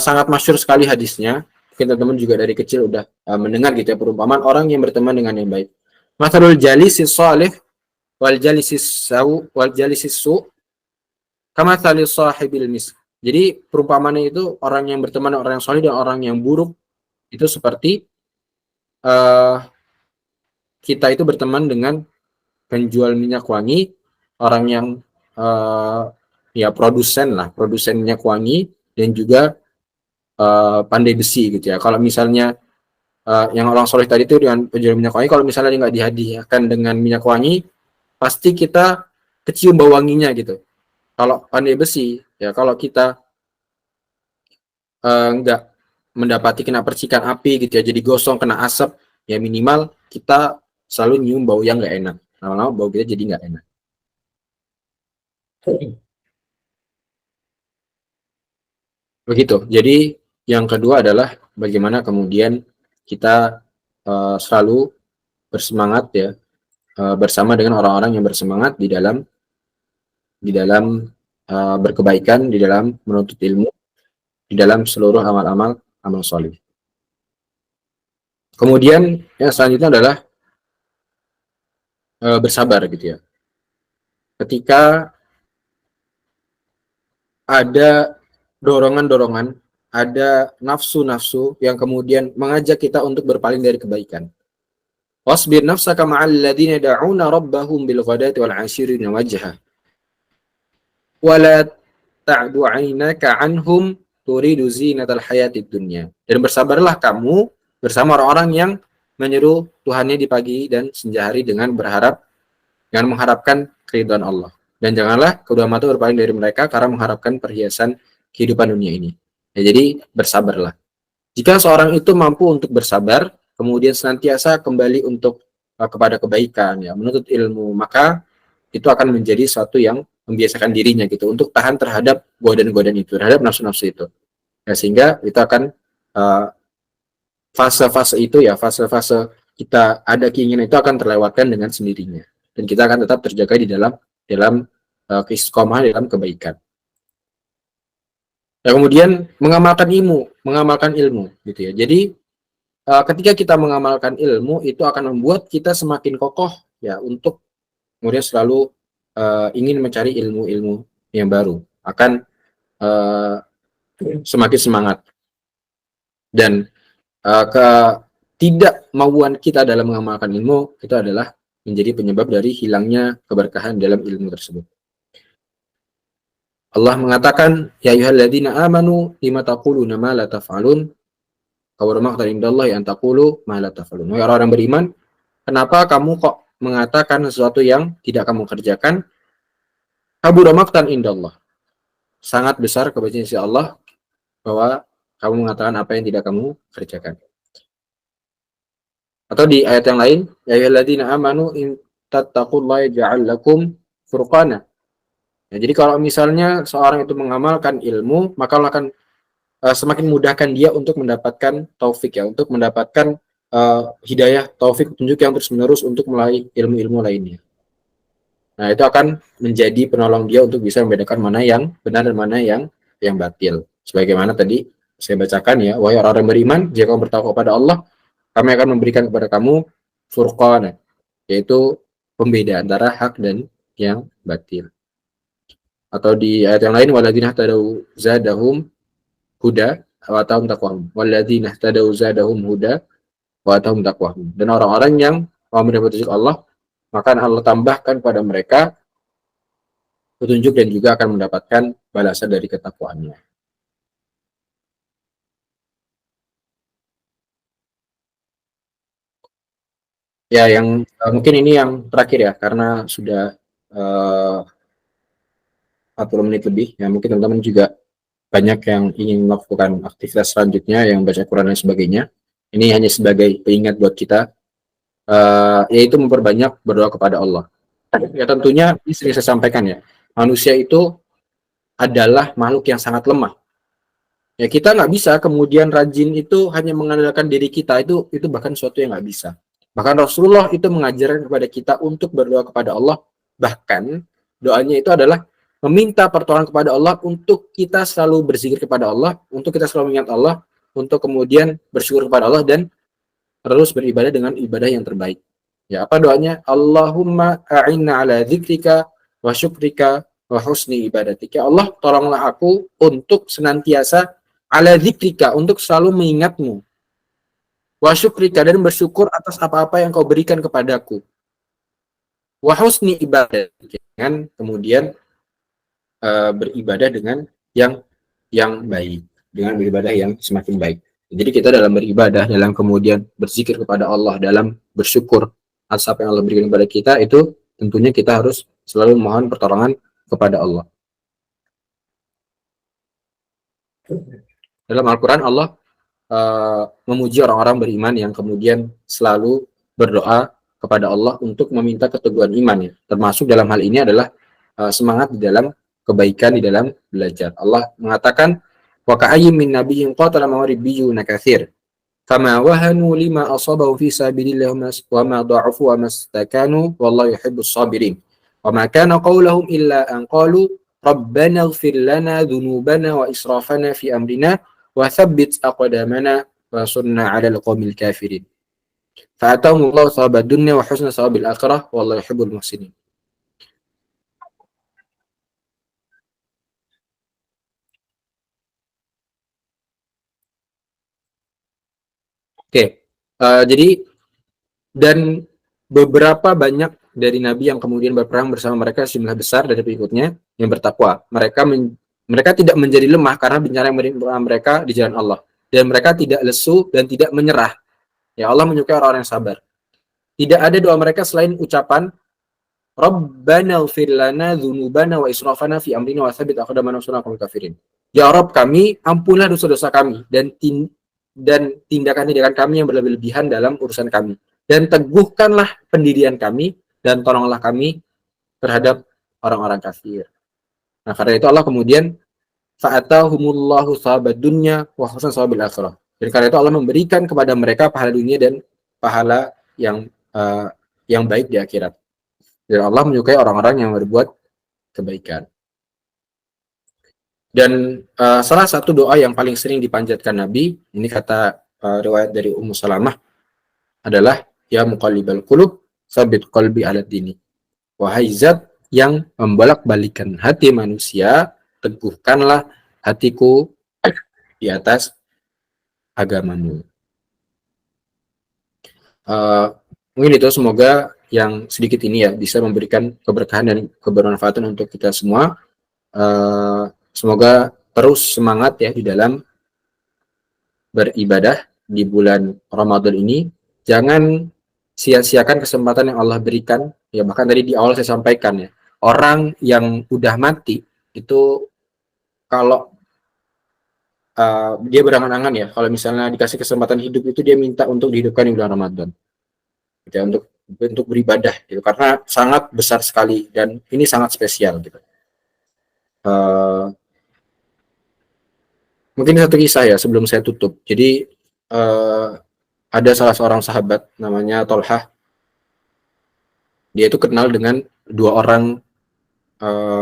sangat masyhur sekali hadisnya. Mungkin teman-teman juga dari kecil udah mendengar gitu ya, perumpamaan orang yang berteman dengan yang baik. Mathalul jalisis salih wal jalisis su kama thalis sahibil mis. Jadi perumpamaannya itu orang yang berteman dengan orang yang salih dan orang yang buruk itu seperti kita itu berteman dengan penjual minyak wangi, orang yang ya produsen minyak wangi, dan juga pandai besi gitu ya. Kalau misalnya yang orang soleh tadi itu dengan penjual minyak wangi, kalau misalnya nggak dihadiahkan dengan minyak wangi, pasti kita kecium bau wanginya gitu. Kalau pandai besi, ya kalau kita nggak mendapati kena percikan api gitu ya, jadi gosong, kena asap, ya minimal kita selalu nyium bau yang nggak enak. Lama-lama bau kita jadi nggak enak. Begitu. Jadi yang kedua adalah bagaimana kemudian kita selalu bersemangat ya, bersama dengan orang-orang yang bersemangat di dalam berkebaikan, di dalam menuntut ilmu, di dalam seluruh amal-amal soleh. Kemudian yang selanjutnya adalah bersabar gitu ya. ketika ada dorongan-dorongan, ada nafsu-nafsu yang kemudian mengajak kita untuk berpaling dari kebaikan. Wasbir nafsaka ma'al ladzina yad'una rabbahum bil ghadati wal 'ashiri wajha. Wa la ta'du 'ainaka 'anhum turidu zinatal hayatid dunya. Dan bersabarlah kamu bersama orang-orang yang menyeru Tuhannya di pagi dan senja hari dengan mengharapkan keridhaan Allah. Dan janganlah kedua mata berpaling dari mereka karena mengharapkan perhiasan kehidupan dunia ini. Ya, jadi bersabarlah. Jika seorang itu mampu untuk bersabar, kemudian senantiasa kembali untuk kepada kebaikan, ya, menuntut ilmu, maka itu akan menjadi sesuatu yang membiasakan dirinya gitu untuk tahan terhadap godaan-godaan itu, terhadap nafsu-nafsu itu. Ya, sehingga itu akan fase-fase itu ya, fase-fase kita ada keinginan itu akan terlewatkan dengan sendirinya. Dan kita akan tetap terjaga di dalam istiqomah dalam kebaikan. Ya, kemudian mengamalkan ilmu gitu ya. Jadi ketika kita mengamalkan ilmu itu akan membuat kita semakin kokoh ya untuk kemudian selalu ingin mencari ilmu-ilmu yang baru, akan semakin semangat. Dan ketidakmauan kita dalam mengamalkan ilmu itu adalah menjadi penyebab dari hilangnya keberkahan dalam ilmu tersebut. Allah mengatakan, ya ayyuhalladzina amanu lima taquluna ma la taf'alun, kabura maqtan indallahi an taqulu ma la taf'alun. Wahai orang beriman, kenapa kamu kok mengatakan sesuatu yang tidak kamu kerjakan? Kabura maqtan indallah. Sangat besar kebencian sisi Allah bahwa kamu mengatakan apa yang tidak kamu kerjakan. Atau di ayat yang lain, ya ayyuhalladzina amanu in tattaqullaha yaj'al lakum furqana. Ya, jadi kalau misalnya seorang itu mengamalkan ilmu, maka Allah akan semakin mudahkan dia untuk mendapatkan taufik ya, untuk mendapatkan hidayah, taufik, petunjuk yang terus-menerus untuk melalui ilmu-ilmu lainnya. Nah, itu akan menjadi penolong dia untuk bisa membedakan mana yang benar dan mana yang batil. Sebagaimana tadi saya bacakan ya, wahai orang-orang beriman, jika kamu bertakwa kepada Allah, kami akan memberikan kepada kamu furqan, yaitu pembeda antara hak dan yang batil. Atau di ayat yang lain, walladzina tadau zadahum huda wa atahum taqwahum. Walladzina tadau zadahum huda wa atahum taqwahum. Dan orang-orang yang mau mendapat petunjuk Allah, maka Allah tambahkan pada mereka petunjuk dan juga akan mendapatkan balasan dari ketakwaannya. Ya, yang mungkin ini yang terakhir ya, karena sudah 40 menit lebih. Ya, mungkin teman-teman juga banyak yang ingin melakukan aktivitas selanjutnya, yang baca Quran dan sebagainya. Ini hanya sebagai pengingat buat kita, yaitu memperbanyak berdoa kepada Allah. Ya, tentunya ini sering saya sampaikan ya, manusia itu adalah makhluk yang sangat lemah. Ya, kita nggak bisa kemudian rajin itu hanya mengandalkan diri kita, itu bahkan sesuatu yang nggak bisa. Bahkan Rasulullah itu mengajarkan kepada kita untuk berdoa kepada Allah, bahkan doanya itu adalah meminta pertolongan kepada Allah untuk kita selalu berzikir kepada Allah, untuk kita selalu mengingat Allah, untuk kemudian bersyukur kepada Allah dan terus beribadah dengan ibadah yang terbaik. Ya, apa doanya? Allahumma a'inna ala dzikrika wa syukrika wa husni ibadatika. Ya Allah, tolonglah aku untuk senantiasa ala dzikrika, untuk selalu mengingatmu. Wa syukrika, dan bersyukur atas apa-apa yang kau berikan kepadaku. Wa husni ibadatika, dengan kemudian beribadah dengan yang baik, dengan beribadah yang semakin baik. Jadi kita dalam beribadah, dalam kemudian berzikir kepada Allah, dalam bersyukur atas apa yang Allah berikan kepada kita, itu tentunya kita harus selalu mohon pertolongan kepada Allah. Dalam Al-Quran Allah memuji orang-orang beriman yang kemudian selalu berdoa kepada Allah untuk meminta keteguhan iman ya. Termasuk dalam hal ini adalah semangat di dalam kebaikan, di dalam belajar. Allah mengatakan, wa ka'ayyim min nabiyyin qatala ma'a ribbiyuna katsir fama wahanu lima asabahu fi sabilillah wa ma dha'afu wa mastakanu wallahu yuhibbus sabirin wa ma kana qawluhum illa an qalu rabbana ighfir lana dhunubana wa israfana fi amrina wa thabbit aqdamana wa sunna 'alal qawmil kafirin fa'atahumullahu thawabad dunya wa husna thawabil akhirah wallahu yuhibbul muhsinin. Jadi dan beberapa banyak dari nabi yang kemudian berperang bersama mereka jumlah besar dari pengikutnya yang bertakwa. Mereka tidak menjadi lemah karena bencana yang menimpa mereka di jalan Allah, dan mereka tidak lesu dan tidak menyerah. Ya, Allah menyukai orang-orang yang sabar. Tidak ada doa mereka selain ucapan Rabbana ighfir lana dzunubana wa israfana fi amrina wa tsabbit aqdamana wansurna 'alal kafirin. Ya Rabb kami, ampunlah dosa-dosa kami dan tindakan-tindakan kami yang berlebih-lebihan dalam urusan kami, dan teguhkanlah pendirian kami dan tolonglah kami terhadap orang-orang kafir. Nah, karena itu Allah kemudian fa'atahumullahu thawabad dunya wa husna thawabil akhirah. Dan karena itu Allah memberikan kepada mereka pahala dunia dan pahala yang baik di akhirat. Dan Allah menyukai orang-orang yang berbuat kebaikan. Dan salah satu doa yang paling sering dipanjatkan Nabi, ini kata riwayat dari Ummu Salamah, adalah ya muqallibal qulub tsabbit qalbi 'ala dini. Wahai zat yang membolak-balikan hati manusia, teguhkanlah hatiku di atas agamamu. Mungkin itu, semoga yang sedikit ini ya bisa memberikan keberkahan dan kebermanfaatan untuk kita semua. Semoga terus semangat ya di dalam beribadah di bulan Ramadan ini. Jangan sia-siakan kesempatan yang Allah berikan. Ya, bahkan tadi di awal saya sampaikan ya, orang yang udah mati itu kalau dia berangan-angan ya, kalau misalnya dikasih kesempatan hidup itu dia minta untuk dihidupkan di bulan Ramadan. Ya, untuk beribadah gitu, karena sangat besar sekali dan ini sangat spesial gitu. Mungkin satu kisah ya sebelum saya tutup. Jadi ada salah seorang sahabat namanya Tolhah. Dia itu kenal dengan dua orang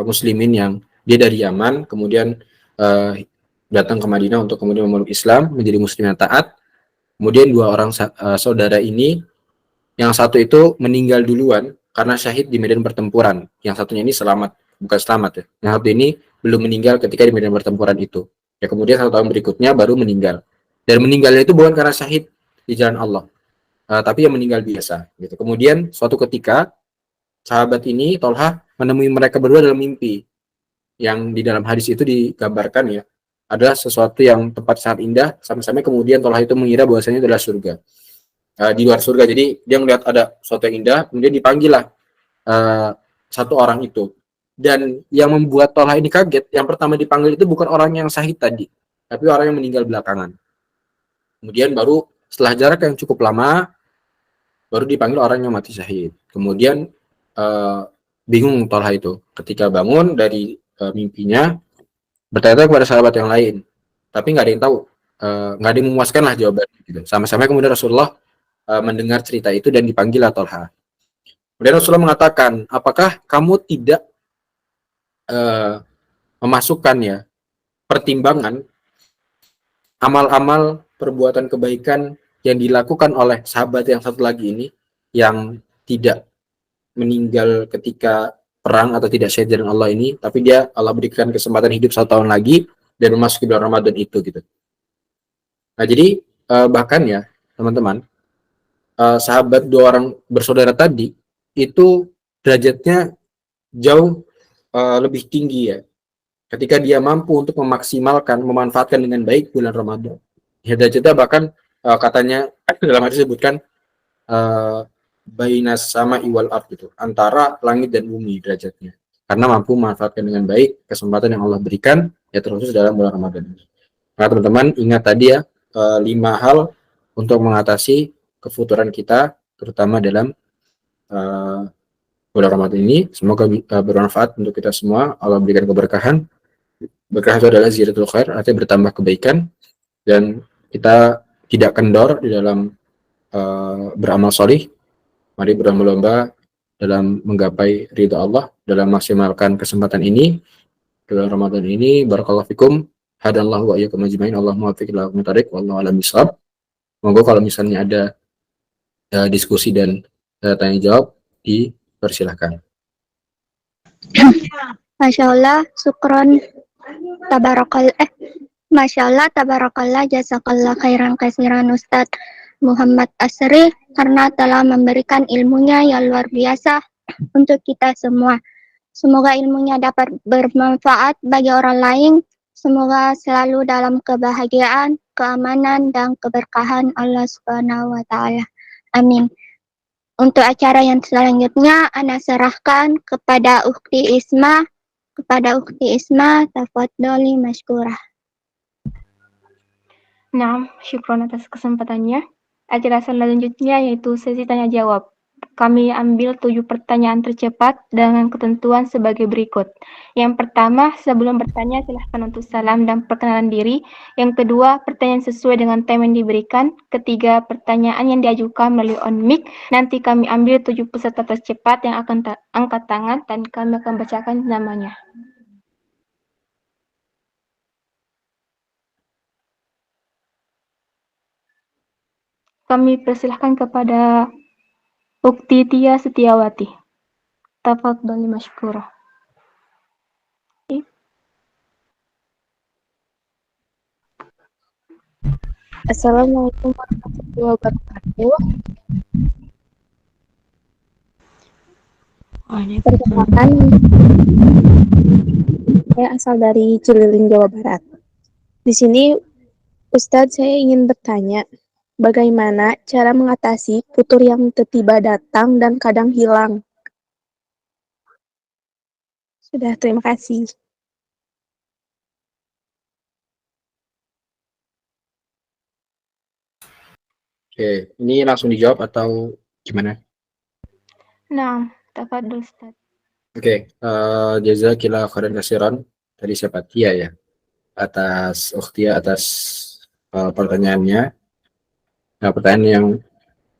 muslimin yang dia dari Yaman, kemudian datang ke Madinah untuk kemudian memeluk Islam, menjadi muslim yang taat. Kemudian dua orang saudara ini, yang satu itu meninggal duluan karena syahid di medan pertempuran. Yang satunya ini bukan selamat ya. Yang satu ini belum meninggal ketika di medan pertempuran itu. Ya, kemudian 1 tahun berikutnya baru meninggal. Dan meninggalnya itu bukan karena syahid di jalan Allah, tapi yang meninggal biasa. Gitu. Kemudian suatu ketika sahabat ini Tolhah menemui mereka berdua dalam mimpi. Yang di dalam hadis itu digambarkan ya, adalah sesuatu yang tempat sangat indah. Sampai-sampai kemudian Tolhah itu mengira bahwasanya itu adalah surga. Di luar surga. Jadi dia melihat ada sesuatu yang indah, kemudian dipanggil lah satu orang itu. Dan yang membuat Tolhah ini kaget, yang pertama dipanggil itu bukan orang yang syahid tadi, tapi orang yang meninggal belakangan. Kemudian baru setelah jarak yang cukup lama, baru dipanggil orang yang mati syahid. Kemudian bingung Tolhah itu ketika bangun dari mimpinya, bertanya kepada sahabat yang lain, tapi nggak ada yang tahu, nggak ada yang memuaskan lah jawabannya. Gitu. Sampai-sampai kemudian Rasulullah mendengar cerita itu dan dipanggil Tolhah. Kemudian Rasulullah mengatakan, apakah kamu tidak memasukkan ya pertimbangan amal-amal perbuatan kebaikan yang dilakukan oleh sahabat yang satu lagi ini, yang tidak meninggal ketika perang atau tidak syahid dengan Allah ini, tapi dia Allah berikan kesempatan hidup 1 tahun lagi dan memasuki bulan Ramadan itu gitu. Nah, jadi bahkan ya teman-teman, sahabat dua orang bersaudara tadi itu derajatnya jauh lebih tinggi ya, ketika dia mampu untuk memanfaatkan dengan baik bulan Ramadan. Ya, derajatnya bahkan katanya dalam hadis disebutkan bainas sama iwal ard gitu, antara langit dan bumi derajatnya, karena mampu memanfaatkan dengan baik kesempatan yang Allah berikan ya, terkhusus dalam bulan Ramadan. Nah teman-teman, ingat tadi ya 5 hal untuk mengatasi kefuturan kita, terutama dalam bulan Ramadan ini. Semoga bermanfaat untuk kita semua. Allah berikan keberkahan. Berkah itu adalah ziyadatul khair, artinya bertambah kebaikan, dan kita tidak kendor di dalam beramal sholih. Mari berlomba-lomba dalam menggapai ridha Allah, dalam maksimalkan kesempatan ini dalam Ramadan ini. Barakallahu fikum. Hadallahu wa iyyakum ajmain. Allahumma waffiq ila aqwamit thariq wallahu a'lam bishawab. Monggo kalau misalnya ada diskusi dan tanya jawab, dipersilahkan. Masya Allah, syukron, tabarakallah, Masya Allah, tabarakallah, jazakallah khairan kasiran Ustadz. Muhammad Asri karena telah memberikan ilmunya yang luar biasa untuk kita semua. Semoga ilmunya dapat bermanfaat bagi orang lain. Semoga selalu dalam kebahagiaan, keamanan, dan keberkahan Allah Subhanahu wa Ta'ala. Amin. Untuk acara yang selanjutnya, Ana serahkan kepada Ukhti Isma. Tafadholi masykurah. Nah, syukron atas kesempatannya. Acara selanjutnya yaitu sesi tanya jawab. Kami ambil 7 pertanyaan tercepat dengan ketentuan sebagai berikut. Yang pertama, sebelum bertanya silahkan untuk salam dan perkenalan diri. Yang kedua, pertanyaan sesuai dengan tema yang diberikan. Ketiga, pertanyaan yang diajukan melalui on mic. Nanti kami ambil 7 peserta tercepat yang akan angkat tangan dan kami akan bacakan namanya. Kami persilahkan kepada Ukti Tia Setiawati. Tafadholi masykurah. Assalamualaikum warahmatullahi wabarakatuh. Perkenalkan, saya asal dari Cililin, Jawa Barat. Di sini, Ustadz, saya ingin bertanya, bagaimana cara mengatasi futur yang tiba-tiba datang dan kadang hilang? Sudah, terima kasih. Oke, ini langsung dijawab atau gimana? Nah, tafadhol Ustaz. Oke, jazakillah khairan katsiran dari siapa Tia ya atas atas pertanyaannya. Nah, pertanyaan yang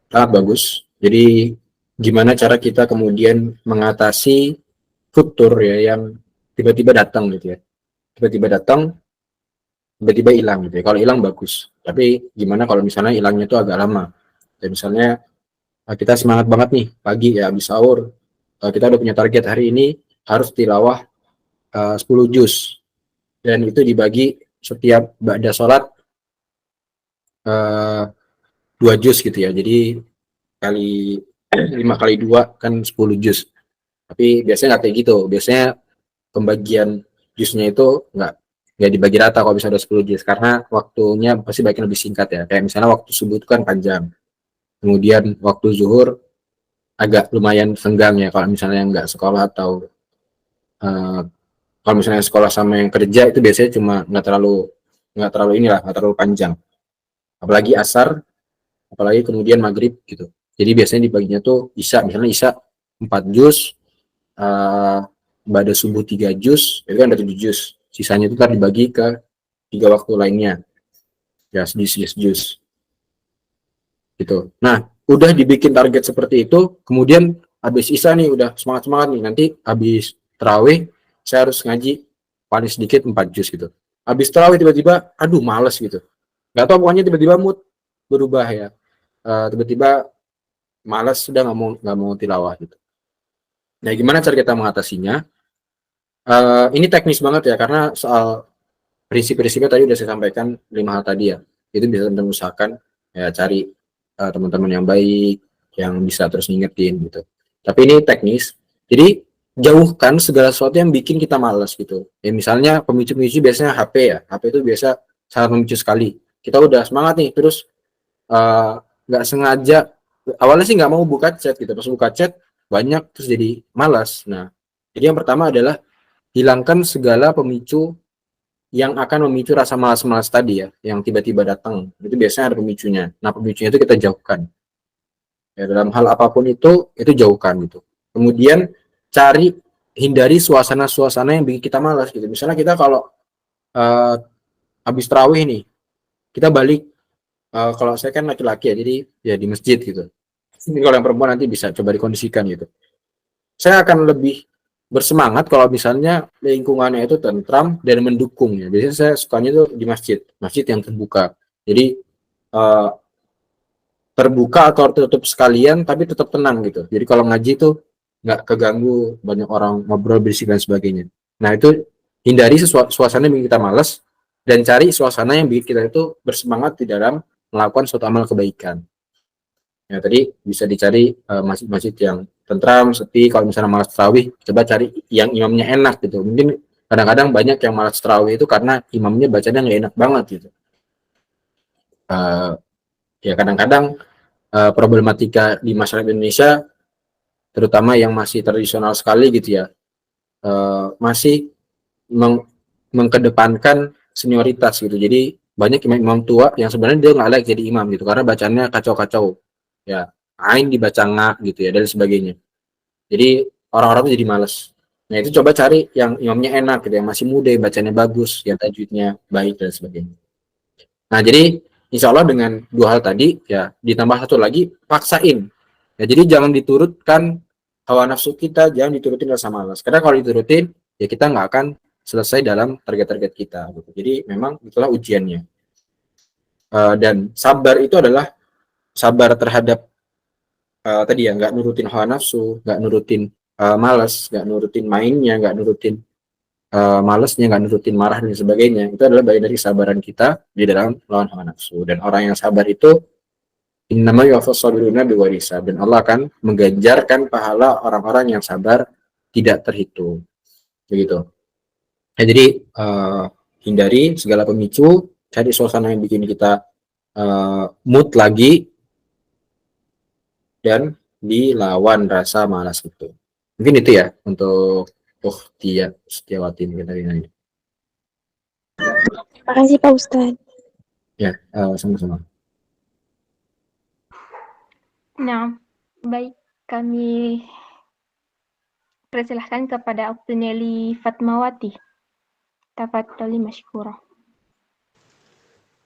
sangat bagus. Jadi gimana cara kita kemudian mengatasi futur ya yang tiba-tiba datang gitu ya. Tiba-tiba datang, tiba-tiba hilang gitu ya. Kalau hilang bagus. Tapi gimana kalau misalnya hilangnya itu agak lama? Ya, misalnya kita semangat banget nih pagi ya habis sahur. Kita udah punya target hari ini harus tilawah 10 juz. Dan itu dibagi setiap ba'da sholat 2 juz gitu ya. Jadi kali 5 kali 2 kan 10 juz. Tapi biasanya nggak kayak gitu. Biasanya pembagian juznya itu nggak dibagi rata kalau misalnya ada 10 juz karena waktunya pasti baiknya lebih singkat ya. Kayak misalnya waktu subuh itu kan panjang. Kemudian waktu zuhur agak lumayan senggang ya kalau misalnya nggak sekolah atau kalau misalnya sekolah sama yang kerja itu biasanya cuma nggak terlalu panjang. Apalagi asar, apalagi kemudian maghrib gitu. Jadi biasanya dibaginya tuh misalnya isya 4 juz, pada subuh 3 juz, itu kan ada 7 juz. Sisanya itu ntar dibagi ke 3 waktu lainnya. Ya, juz gitu. Nah, udah dibikin target seperti itu, kemudian habis isya nih udah semangat nih, nanti habis tarawih saya harus ngaji paling sedikit 4 juz gitu. Habis tarawih tiba-tiba aduh males gitu, nggak tahu pokoknya tiba-tiba mood berubah ya, tiba-tiba malas sudah nggak mau tilawah gitu. Nah, gimana cara kita mengatasinya? Ini teknis banget ya karena soal prinsip-prinsipnya tadi udah saya sampaikan 5 hal tadi ya. Itu bisa teman-teman usahakan ya, cari teman-teman yang baik yang bisa terus ngingetin gitu. Tapi ini teknis. Jadi jauhkan segala sesuatu yang bikin kita malas gitu. Ya misalnya pemicu-pemicu biasanya HP ya. HP itu biasa sangat memicu sekali. Kita udah semangat nih terus nggak sengaja awalnya sih nggak mau buka chat gitu. Pas buka chat banyak terus jadi malas. Nah, jadi yang pertama adalah hilangkan segala pemicu yang akan memicu rasa malas-malas tadi ya, yang tiba-tiba datang. Itu biasanya ada pemicunya. Nah, pemicunya itu kita jauhkan. Ya, dalam hal apapun itu jauhkan gitu. Kemudian hindari suasana-suasana yang bikin kita malas gitu. Misalnya kita kalau habis tarawih nih, kita balik, kalau saya kan laki-laki ya, jadi ya di masjid gitu. Ini kalau yang perempuan nanti bisa coba dikondisikan gitu. Saya akan lebih bersemangat kalau misalnya lingkungannya itu tentram dan mendukung ya. Biasanya saya sukanya itu di masjid yang terbuka. Jadi terbuka atau tertutup sekalian tapi tetap tenang gitu. Jadi kalau ngaji itu nggak keganggu banyak orang ngobrol berisik dan sebagainya. Nah, itu hindari suasana yang bikin kita malas dan cari suasana yang bikin kita itu bersemangat di dalam melakukan suatu amal kebaikan. Ya tadi bisa dicari masjid-masjid yang tentram, sepi. Kalau misalnya malas tarawih, coba cari yang imamnya enak gitu. Mungkin kadang-kadang banyak yang malas tarawih itu karena imamnya bacanya nggak enak banget gitu. Ya kadang-kadang problematika di masyarakat Indonesia, terutama yang masih tradisional sekali gitu ya, masih mengkedepankan senioritas gitu. Jadi banyak imam-imam tua yang sebenarnya dia nggak layak jadi imam gitu karena bacaannya kacau-kacau, ya ain dibaca ngak gitu ya dan sebagainya. Jadi orang-orang jadi males. Nah itu coba cari yang imamnya enak gitu, yang masih muda, yang bacanya bagus, yang tajwidnya baik dan sebagainya. Nah jadi insya Allah dengan dua hal tadi ya ditambah satu lagi paksain. Ya jadi jangan diturutkan hawa nafsu kita, jangan diturutin rasa malas. Karena kalau diturutin ya kita nggak akan selesai dalam target-target kita. Gitu. Jadi memang itulah ujiannya. Dan sabar itu adalah sabar terhadap tadi ya nggak nurutin hawa nafsu, nggak nurutin malas, nggak nurutin mainnya, nggak nurutin malesnya, nggak nurutin marah dan sebagainya. Itu adalah bagian dari kesabaran kita di dalam melawan hawa nafsu. Dan orang yang sabar itu innama yuwaffas sabiruna bighairi hisab, dan Allah akan mengganjarkan pahala orang-orang yang sabar tidak terhitung. Begitu. Ya, jadi hindari segala pemicu, cari suasana yang bikin kita mood lagi, dan dilawan rasa malas itu. Mungkin itu ya untuk Setiawati mungkin tadi nanya. Terima kasih Pak Ustadz. Ya, sama-sama. Nah, baik, kami persilahkan kepada Oktuneli Fatmawati. Tafadhali masykurah.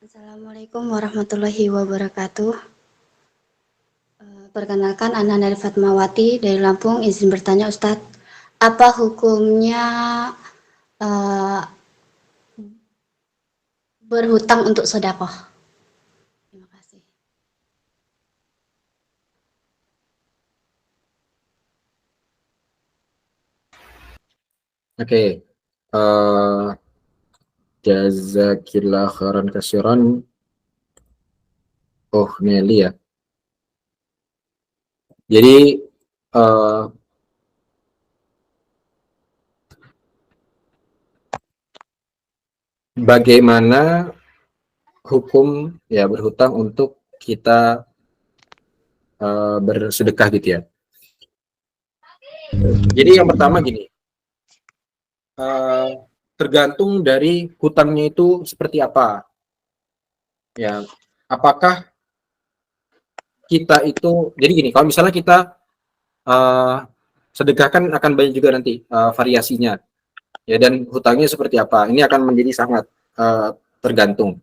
Assalamualaikum warahmatullahi wabarakatuh. Perkenalkan, Ana dari Fatmawati dari Lampung. Izin bertanya Ustadz, apa hukumnya berhutang untuk sedekah? Terima kasih. Oke, jazakillah khairan katsiran. Oh, Nelly ya. Jadi bagaimana hukum ya berhutang untuk kita bersedekah gitu ya. Jadi yang pertama gini, tergantung dari hutangnya itu seperti apa. Ya, apakah kita itu, jadi gini, kalau misalnya kita sedekah kan akan banyak juga nanti variasinya, ya, dan hutangnya seperti apa. Ini akan menjadi sangat tergantung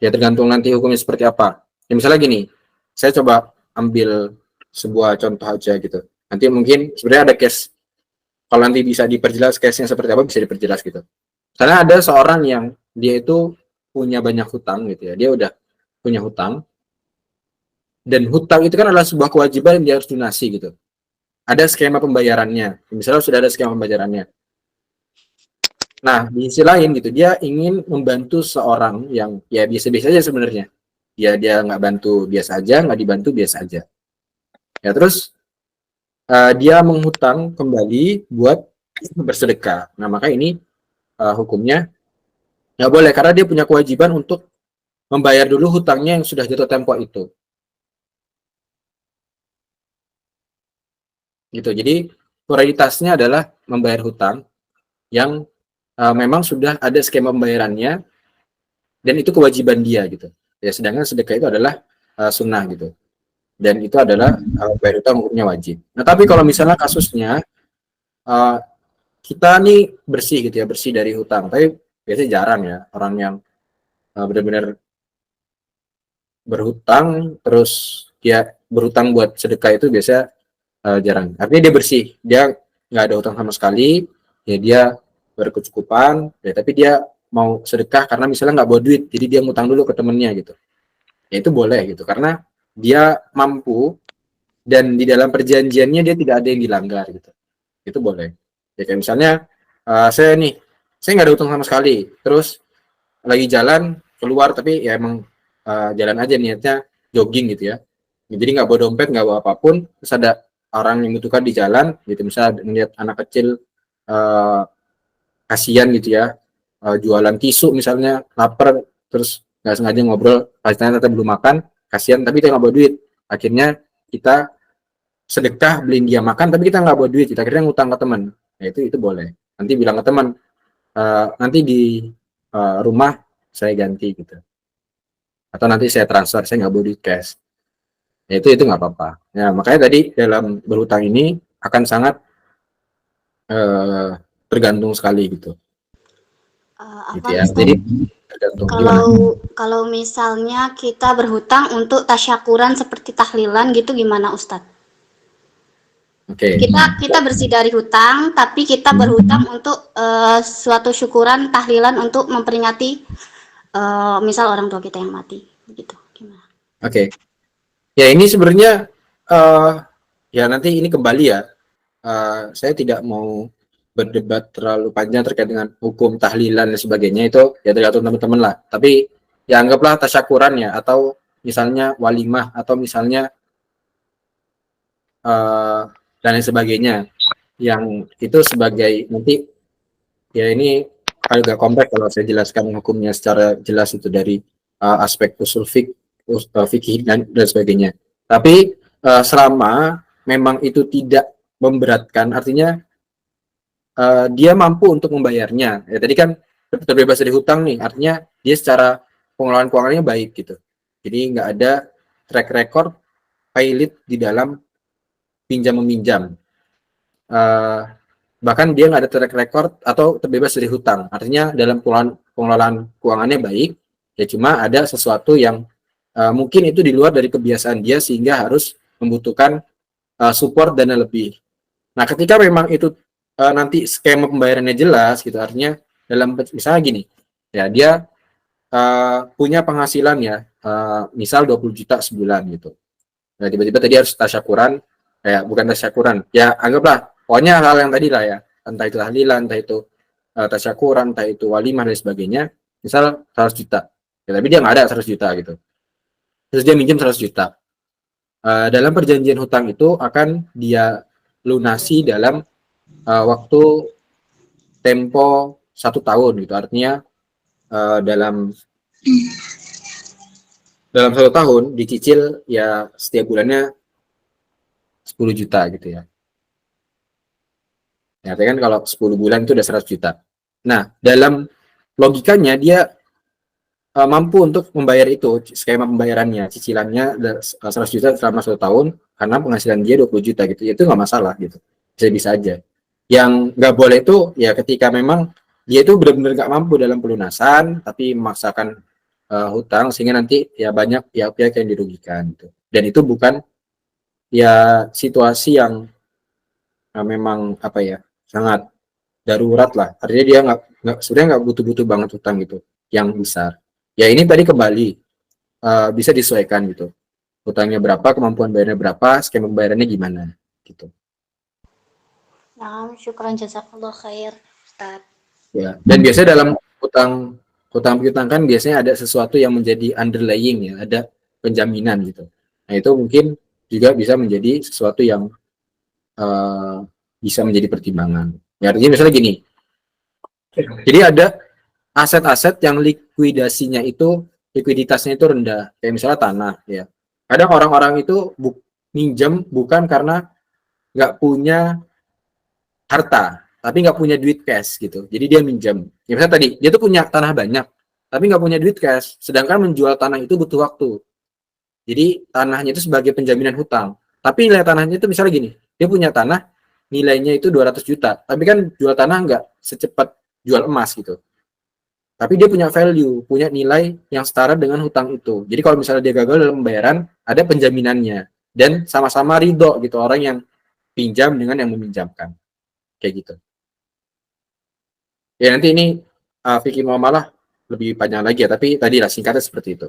ya tergantung nanti hukumnya seperti apa. Ya, misalnya gini, saya coba ambil sebuah contoh aja gitu. Nanti mungkin sebenarnya ada case, kalau nanti bisa diperjelas case-nya seperti apa bisa diperjelas gitu. Karena ada seorang yang dia itu punya banyak hutang gitu ya, dia udah punya hutang, dan hutang itu kan adalah sebuah kewajiban yang dia harus lunasi gitu. Ada skema pembayarannya, misalnya sudah ada skema pembayarannya. Nah, di sisi lain gitu, dia ingin membantu seorang yang ya biasa-biasa aja sebenarnya. Dia nggak bantu biasa aja, nggak dibantu biasa aja. Ya terus dia menghutang kembali buat bersedekah. Nah, maka ini hukumnya nggak boleh karena dia punya kewajiban untuk membayar dulu hutangnya yang sudah jatuh tempo itu. Gitu. Jadi prioritasnya adalah membayar hutang yang memang sudah ada skema pembayarannya dan itu kewajiban dia gitu. Ya, sedangkan sedekah itu adalah sunnah gitu. Dan itu adalah bayar hutang hukumnya wajib. Nah, tapi kalau misalnya kasusnya kita nih bersih gitu ya, bersih dari hutang. Tapi biasanya jarang ya orang yang benar-benar berhutang terus dia berhutang buat sedekah itu biasa jarang. Artinya dia bersih, dia nggak ada hutang sama sekali, ya dia berkecukupan, ya tapi dia mau sedekah karena misalnya nggak bawa duit, jadi dia ngutang dulu ke temennya gitu. Ya itu boleh gitu, karena dia mampu dan di dalam perjanjiannya dia tidak ada yang dilanggar gitu. Itu boleh. Ya kayak misalnya saya nih saya nggak ada utang sama sekali, terus lagi jalan keluar tapi ya emang jalan aja niatnya jogging gitu ya. Jadi nggak bawa dompet, nggak bawa apapun, terus ada orang yang membutuhkan di jalan gitu, misalnya melihat anak kecil uh, kasihan gitu ya, jualan tisu misalnya, lapar, terus nggak sengaja ngobrol, pastinya ternyata belum makan, kasihan, tapi kita nggak bawa duit, akhirnya kita sedekah beliin dia makan, tapi kita nggak bawa duit, kita akhirnya ngutang ke teman, ya itu boleh. Nanti bilang ke teman, nanti di rumah saya ganti gitu, atau nanti saya transfer, saya nggak bawa duit cash, ya itu nggak apa-apa. Ya makanya tadi dalam berhutang ini akan sangat tergantung sekali gitu, gitu Afwan ya. Ustaz, Jadi tergantung gimana. kalau misalnya kita berhutang untuk tasyakuran seperti tahlilan gitu gimana Ustadz? Oke. Kita bersih dari hutang, tapi kita berhutang untuk suatu syukuran tahlilan untuk memperingati misal orang tua kita yang mati, begitu. Gimana? Oke. Ya ini sebenarnya ya nanti ini kembali ya. Saya tidak mau berdebat terlalu panjang terkait dengan hukum tahlilan dan sebagainya, itu ya tergantung teman-teman lah. Tapi ya anggaplah tasyakuran ya, atau misalnya walimah, atau misalnya dan lain sebagainya, yang itu sebagai nanti ya ini agak kompleks kalau saya jelaskan hukumnya secara jelas itu dari aspek usul fikih dan sebagainya. Tapi selama memang itu tidak memberatkan, artinya dia mampu untuk membayarnya. Ya tadi kan terbebas dari hutang nih, artinya dia secara pengelolaan keuangannya baik gitu. Jadi nggak ada track record pailit di dalam pinjam meminjam. Bahkan dia nggak ada track record atau terbebas dari hutang. Artinya dalam pengelolaan keuangannya baik, ya cuma ada sesuatu yang mungkin itu di luar dari kebiasaan dia sehingga harus membutuhkan support dana lebih. Nah, ketika memang itu nanti skema pembayarannya jelas gitu, artinya dalam misalnya gini, ya dia punya penghasilan ya, misal 20 juta sebulan gitu. Nah, tiba-tiba tadi harus tasyakuran, kayak bukan tasyakuran, ya anggaplah pokoknya hal yang tadi lah ya, entah itu tahlilan, entah itu tasyakuran, entah itu walimah dan sebagainya, misal 100 juta, ya, tapi dia nggak ada 100 juta gitu, terus dia minjem 100 juta. Dalam perjanjian hutang itu akan dia lunasi dalam waktu tempo 1 tahun gitu, artinya dalam 1 tahun dicicil ya setiap bulannya 10 juta gitu ya. Ya, kan kalau 10 bulan itu udah 100 juta. Nah, dalam logikanya dia mampu untuk membayar itu, skema pembayarannya, cicilannya 100 juta selama 1 tahun, karena penghasilan dia 20 juta gitu. Itu nggak masalah gitu. Bisa-bisa aja. Yang nggak boleh itu ya ketika memang dia itu benar-benar nggak mampu dalam pelunasan, tapi memaksakan hutang sehingga nanti ya banyak pihak-pihak yang dirugikan gitu. Dan itu bukan ya situasi yang memang apa ya, sangat darurat lah. Artinya dia nggak sebenarnya nggak butuh-butuh banget hutang gitu yang besar. Ya ini tadi kembali bisa disesuaikan gitu. Hutangnya berapa, kemampuan bayarnya berapa, skema pembayarannya gimana gitu. Nah, syukran jazakallah khair, Ustaz. Ya. Dan biasanya dalam hutang piutang kan biasanya ada sesuatu yang menjadi underlying ya, ada penjaminan gitu. Nah itu mungkin juga bisa menjadi sesuatu yang bisa menjadi pertimbangan. Ya artinya misalnya gini, jadi ada aset-aset yang likuiditasnya itu rendah, kayak misalnya tanah ya. Kadang orang-orang itu minjem bukan karena nggak punya harta, tapi nggak punya duit cash gitu. Jadi dia minjem. Ya misalnya tadi dia tuh punya tanah banyak, tapi nggak punya duit cash. Sedangkan menjual tanah itu butuh waktu. Jadi tanahnya itu sebagai penjaminan hutang. Tapi nilai tanahnya itu misalnya gini, dia punya tanah nilainya itu 200 juta, tapi kan jual tanah nggak secepat jual emas gitu. Tapi dia punya value, punya nilai yang setara dengan hutang itu. Jadi kalau misalnya dia gagal dalam pembayaran, ada penjaminannya. Dan sama-sama ridho gitu orang yang pinjam dengan yang meminjamkan. Kayak gitu. Ya nanti ini fikih muamalah lebih panjang lagi ya, tapi tadi lah singkatnya seperti itu.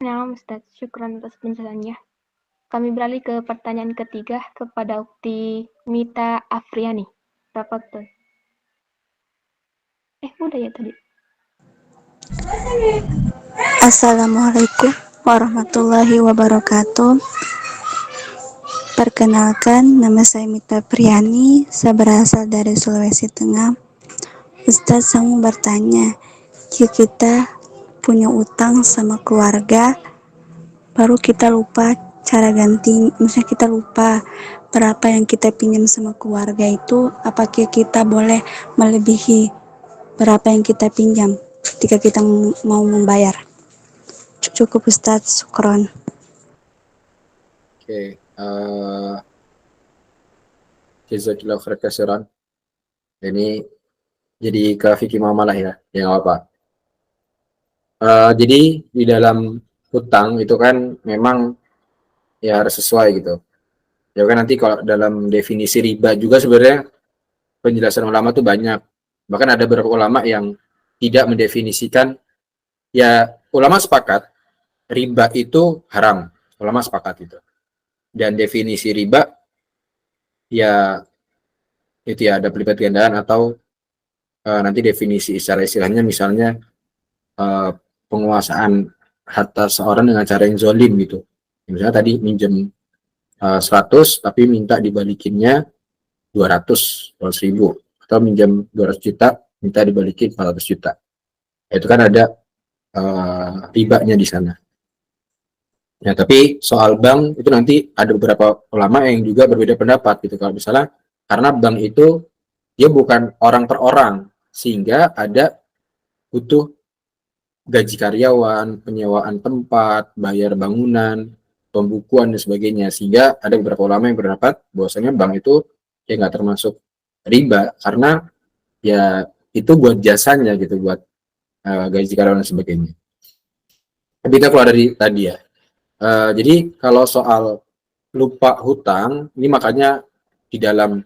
Nah, Ustaz, syukran atas penjelasannya. Kami beralih ke pertanyaan ketiga kepada Ukti Mita Afriani. Tafadhol. Udah ya tadi. Assalamualaikum warahmatullahi wabarakatuh. Perkenalkan, nama saya Mita Priani, saya berasal dari Sulawesi Tengah. Ustadz, saya mau bertanya, jika kita punya utang sama keluarga, baru kita lupa cara ganti, misalnya kita lupa berapa yang kita pinjam sama keluarga itu, apakah kita boleh melebihi berapa yang kita pinjam ketika kita mau membayar? Cukup Ustadz, syukron. Oke, jazakallahu khair kasiran. Ini jadi ke fikih muamalah ya, yang apa? Jadi di dalam hutang itu kan memang ya harus sesuai gitu. Ya kan nanti kalau dalam definisi riba juga sebenarnya penjelasan ulama tuh banyak. Bahkan ada beberapa ulama yang tidak mendefinisikan, ya ulama sepakat riba itu haram. Ulama sepakat itu. Dan definisi riba ya itu ya ada pelipat gandaan atau nanti definisi secara istilahnya misalnya penguasaan harta seorang dengan cara yang zolim gitu. Misalnya tadi minjem 100 tapi minta dibalikinnya 200 ribu, atau minjam 200 juta minta dibalikin 400 juta. Itu kan ada ribanya di sana. Ya, tapi soal bank itu nanti ada beberapa ulama yang juga berbeda pendapat gitu. Kalau misalnya karena bank itu dia bukan orang per orang, sehingga ada butuh gaji karyawan, penyewaan tempat, bayar bangunan, pembukuan dan sebagainya. Sehingga ada beberapa ulama yang berpendapat bahwasanya bank itu ya nggak termasuk riba karena ya itu buat jasanya gitu, buat gaji karyawan dan sebagainya. Tapi kita keluar dari tadi ya. Jadi kalau soal lupa hutang, ini makanya di dalam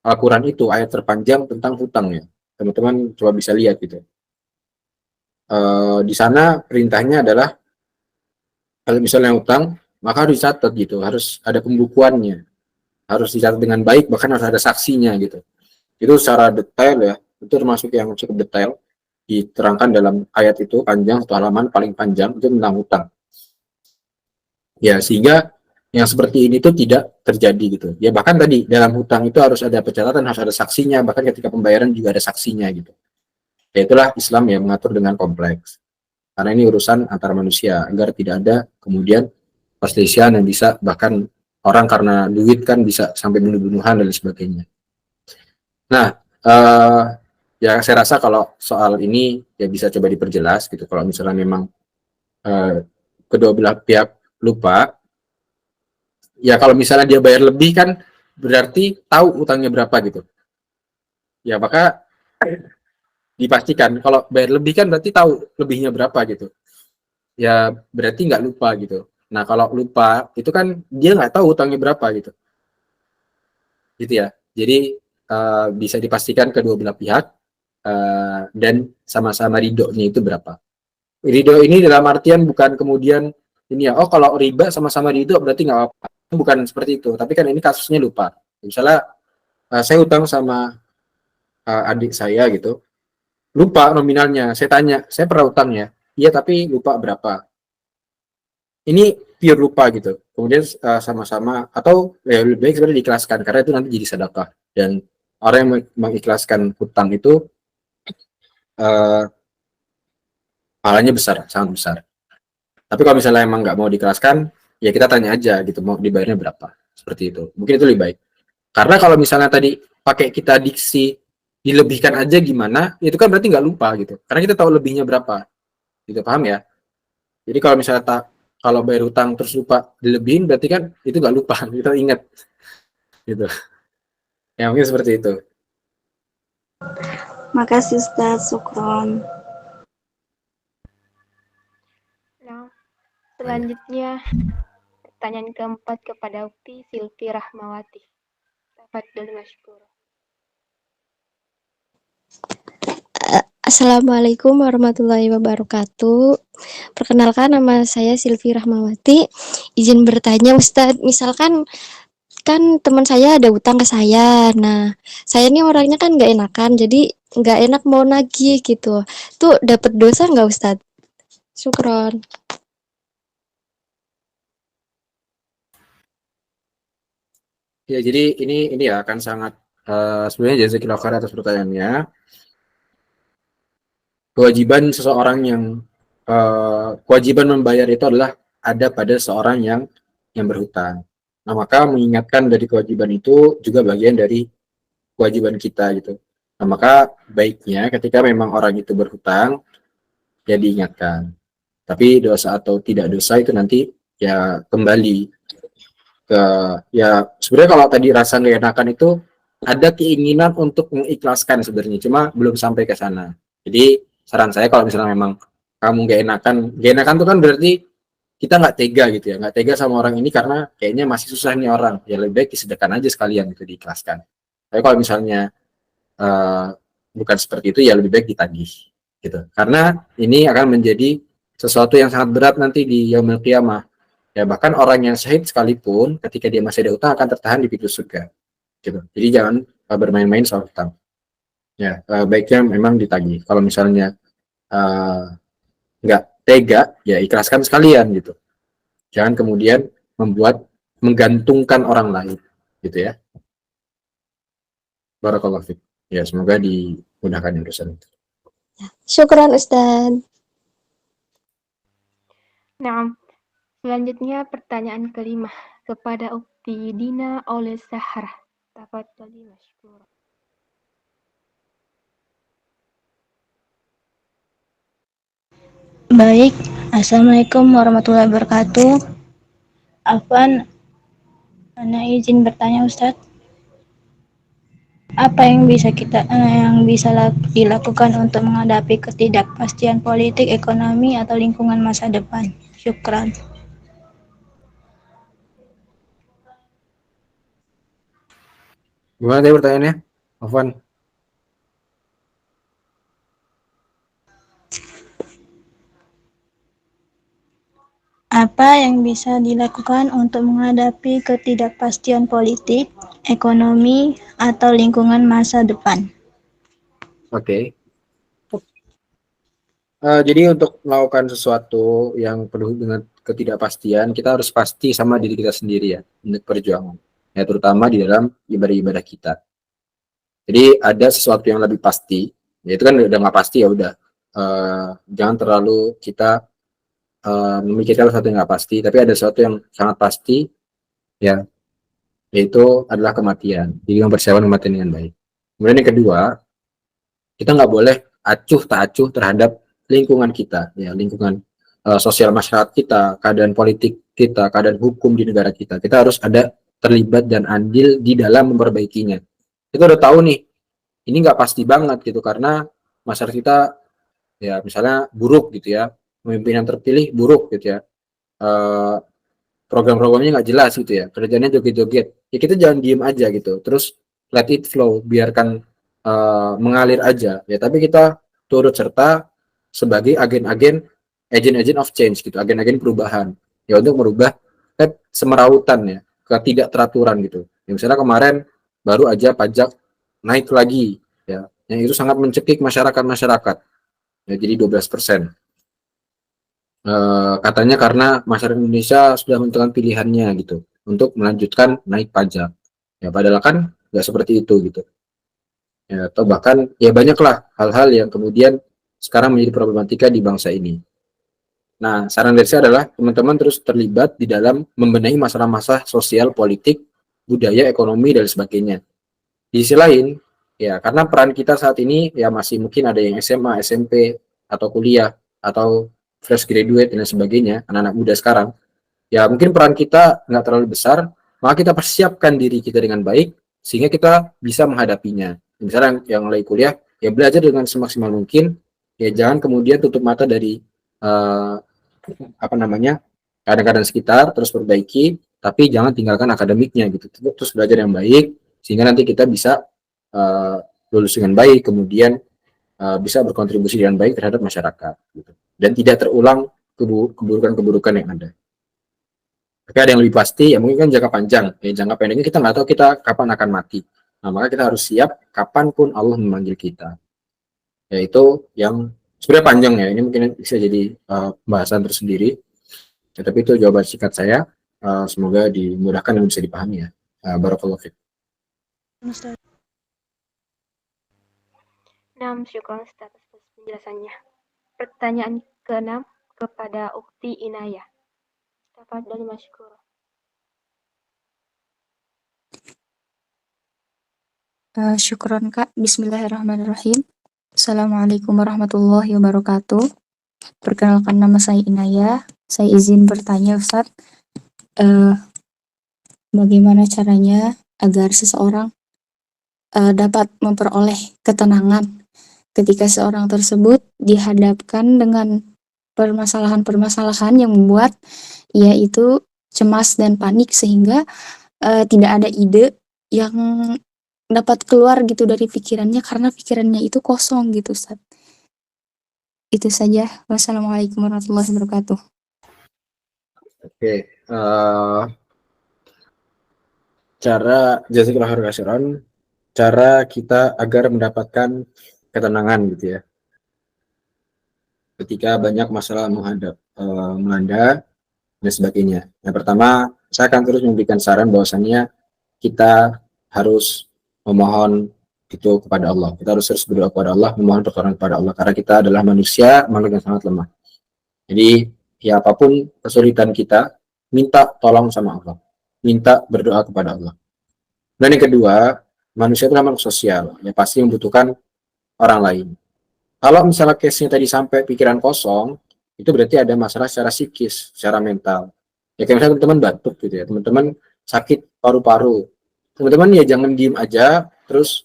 Al-Quran itu ayat terpanjang tentang hutang ya. Teman-teman coba bisa lihat gitu. Di sana perintahnya adalah kalau misalnya hutang, maka harus dicatat gitu, harus ada pembukuannya, harus dicatat dengan baik, bahkan harus ada saksinya gitu. Itu secara detail ya, itu termasuk yang cukup detail diterangkan dalam ayat itu, panjang, satu halaman paling panjang itu tentang hutang. Ya, sehingga yang seperti ini tuh tidak terjadi gitu. Ya bahkan tadi dalam hutang itu harus ada pencatatan, harus ada saksinya, bahkan ketika pembayaran juga ada saksinya gitu. Ya itulah Islam yang mengatur dengan kompleks. Karena ini urusan antar manusia, agar tidak ada kemudian perselisihan yang bisa, bahkan orang karena duit kan bisa sampai bunuh-bunuhan dan sebagainya. Nah, ya saya rasa kalau soal ini ya bisa coba diperjelas gitu. Kalau misalnya memang kedua belah pihak lupa, ya kalau misalnya dia bayar lebih kan berarti tahu utangnya berapa gitu. Ya maka dipastikan kalau bayar lebih kan berarti tahu lebihnya berapa gitu. Ya berarti nggak lupa gitu. Nah kalau lupa itu kan dia nggak tahu utangnya berapa gitu. Gitu ya. Jadi bisa dipastikan kedua belah pihak dan sama-sama ridhonya itu berapa. Ridho ini dalam artian bukan kemudian ini ya, oh kalau riba sama-sama ridho berarti nggak apa-apa. Bukan seperti itu. Tapi kan ini kasusnya lupa. Misalnya saya utang sama adik saya gitu, lupa nominalnya. Saya tanya, saya pernah utang ya? Iya tapi lupa berapa. Ini pure lupa gitu. Kemudian sama-sama atau ya lebih baik sebenarnya diikhlaskan karena itu nanti jadi sedekah, dan orang yang mengikhlaskan hutang itu pahalanya besar, sangat besar. Tapi kalau misalnya emang nggak mau diikhlaskan, ya kita tanya aja gitu mau dibayarnya berapa. Seperti itu. Mungkin itu lebih baik. Karena kalau misalnya tadi pakai kita diksi dilebihkan aja gimana, itu kan berarti nggak lupa gitu. Karena kita tahu lebihnya berapa. Gitu, paham ya? Jadi kalau misalnya kalau bayar hutang terus lupa dilebihin, berarti kan itu nggak lupa, kita ingat. Gitu. Ya mungkin seperti itu. Makasih Ustaz, syukron. Nah, selanjutnya pertanyaan keempat kepada Ukti Silvi Rahmawati. Tafadhol mashkur. Assalamualaikum warahmatullahi wabarakatuh. Perkenalkan, nama saya Silvi Rahmawati. Izin bertanya, Ustadz, misalkan kan teman saya ada utang ke saya. Nah, saya nih orangnya kan nggak enakan, jadi nggak enak mau nagih gitu. Tuh dapat dosa nggak, Ustadz? Syukron. Ya, jadi ini ya akan sangat sebenarnya jazakallahu khairan atas pertanyaannya. Kewajiban seseorang yang kewajiban membayar itu adalah ada pada seorang yang berhutang. Nah, maka mengingatkan dari kewajiban itu juga bagian dari kewajiban kita gitu. Nah, maka baiknya ketika memang orang itu berhutang, ya diingatkan. Tapi dosa atau tidak dosa itu nanti ya kembali ke, ya sebenarnya kalau tadi rasa nggak enakan itu ada keinginan untuk mengikhlaskan sebenarnya, cuma belum sampai ke sana. Jadi saran saya kalau misalnya memang kamu nggak enakan itu kan berarti kita nggak tega gitu ya, nggak tega sama orang ini karena kayaknya masih susah nih orang, ya lebih baik disedekahkan aja sekalian gitu, diikhlaskan. Tapi kalau misalnya uh, bukan seperti itu, ya lebih baik ditagih gitu, karena ini akan menjadi sesuatu yang sangat berat nanti di yaumul qiyamah. Ya bahkan orang yang syahid sekalipun ketika dia masih ada utang akan tertahan di pintu surga gitu. Jadi jangan bermain-main soal utang. Ya baiknya memang ditagih. Kalau misalnya nggak tega, ya ikhlaskan sekalian gitu. Jangan kemudian menggantungkan orang lain gitu ya. Barakallahu fiik. Ya semoga dimudahkan urusan itu. Syukron, Ustadz. Nah, selanjutnya pertanyaan kelima kepada Ukti Dina oleh Sahra. Tafadhali masykur. Baik, Assalamualaikum warahmatullahi wabarakatuh. Afwan, Ana izin bertanya Ustadz, apa yang bisa dilakukan untuk menghadapi ketidakpastian politik, ekonomi, atau lingkungan masa depan? Syukran. Gimana tadi pertanyaannya, Afwan? Apa yang bisa dilakukan untuk menghadapi ketidakpastian politik, ekonomi, atau lingkungan masa depan? Oke. Jadi untuk melakukan sesuatu yang penuh dengan ketidakpastian, kita harus pasti sama diri kita sendiri ya, untuk perjuangan. Ya, terutama di dalam ibadah-ibadah kita. Jadi ada sesuatu yang lebih pasti, ya itu kan udah nggak pasti ya udah. Jangan terlalu kita memikirkan sesuatu yang nggak pasti, tapi ada sesuatu yang sangat pasti, ya, yaitu adalah kematian. Jadi mempersiapkan kematian dengan baik. Kemudian yang kedua, kita nggak boleh acuh tak acuh terhadap lingkungan kita, ya lingkungan sosial masyarakat kita, keadaan politik kita, keadaan hukum di negara kita. Kita harus ada terlibat dan andil di dalam memperbaikinya. Kita udah tahu nih, ini nggak pasti banget gitu karena masyarakat kita ya misalnya buruk gitu ya, pemimpin yang terpilih buruk gitu ya, program-programnya nggak jelas gitu ya, kerjanya joget-joget. Ya kita jangan diem aja gitu, terus let it flow, biarkan mengalir aja ya, tapi kita turut serta sebagai agen-agen, agent of change gitu, agen-agen perubahan ya, untuk merubah semerautan ya, ketidakteraturan gitu ya. Misalnya kemarin baru aja pajak naik lagi ya, yang itu sangat mencekik masyarakat ya, jadi 12%. Katanya karena masyarakat Indonesia sudah menentukan pilihannya gitu untuk melanjutkan naik pajak ya, padahal kan nggak seperti itu gitu ya, atau bahkan ya banyaklah hal-hal yang kemudian sekarang menjadi problematika di bangsa ini. Nah, saran dari saya adalah teman-teman terus terlibat di dalam membenahi masalah-masalah sosial, politik, budaya, ekonomi, dan sebagainya. Di sisi lain, ya karena peran kita saat ini ya masih mungkin ada yang SMA, SMP, atau kuliah, atau fresh graduate, dan sebagainya, anak-anak muda sekarang, ya mungkin peran kita nggak terlalu besar, maka kita persiapkan diri kita dengan baik, sehingga kita bisa menghadapinya. Misalnya yang mulai kuliah, ya belajar dengan semaksimal mungkin, ya jangan kemudian tutup mata dari keadaan-keadaan sekitar, terus perbaiki, tapi jangan tinggalkan akademiknya gitu, terus belajar yang baik, sehingga nanti kita bisa lulus dengan baik, kemudian bisa berkontribusi dengan baik terhadap masyarakat gitu. Dan tidak terulang keburukan-keburukan yang ada. Tapi ada yang lebih pasti, ya mungkin kan jangka panjang. Jangka pendeknya kita nggak tahu kita kapan akan mati. Nah, maka kita harus siap kapanpun Allah memanggil kita. Yaitu yang sebenarnya panjang ya. Ini mungkin bisa jadi pembahasan tersendiri. Ya, tapi itu jawaban singkat saya. Semoga dimudahkan dan bisa dipahami ya. Barakallahu fiik. Syukran Ustaz atas penjelasannya. Pertanyaan ke-6 kepada Ukti Inayah. Tafadhal masykur. Syukron Kak. Bismillahirrahmanirrahim. Assalamualaikum warahmatullahi wabarakatuh. Perkenalkan, nama saya Inayah. Saya izin bertanya Ustadz, bagaimana caranya agar seseorang dapat memperoleh ketenangan ketika seorang tersebut dihadapkan dengan permasalahan-permasalahan yang membuat ia itu cemas dan panik sehingga tidak ada ide yang dapat keluar gitu dari pikirannya karena pikirannya itu kosong gitu Ustaz. Itu saja. Wassalamualaikum warahmatullahi wabarakatuh. Oke, jazakallahu khairan, cara kita agar mendapatkan ketenangan gitu ya. Ketika banyak masalah melanda dan sebagainya. Yang pertama, saya akan terus memberikan saran bahwasannya kita harus memohon itu kepada Allah. Kita harus terus berdoa kepada Allah, memohon pertolongan kepada Allah karena kita adalah manusia, makhluk yang sangat lemah. Jadi, ya apapun kesulitan kita, minta tolong sama Allah. Minta berdoa kepada Allah. Dan yang kedua, manusia itu makhluk sosial, ya pasti membutuhkan orang lain. Kalau misalnya case-nya tadi sampai pikiran kosong, itu berarti ada masalah secara psikis, secara mental. Ya kayak misalnya teman-teman batuk gitu ya, teman-teman sakit paru-paru. Teman-teman ya jangan diem aja, terus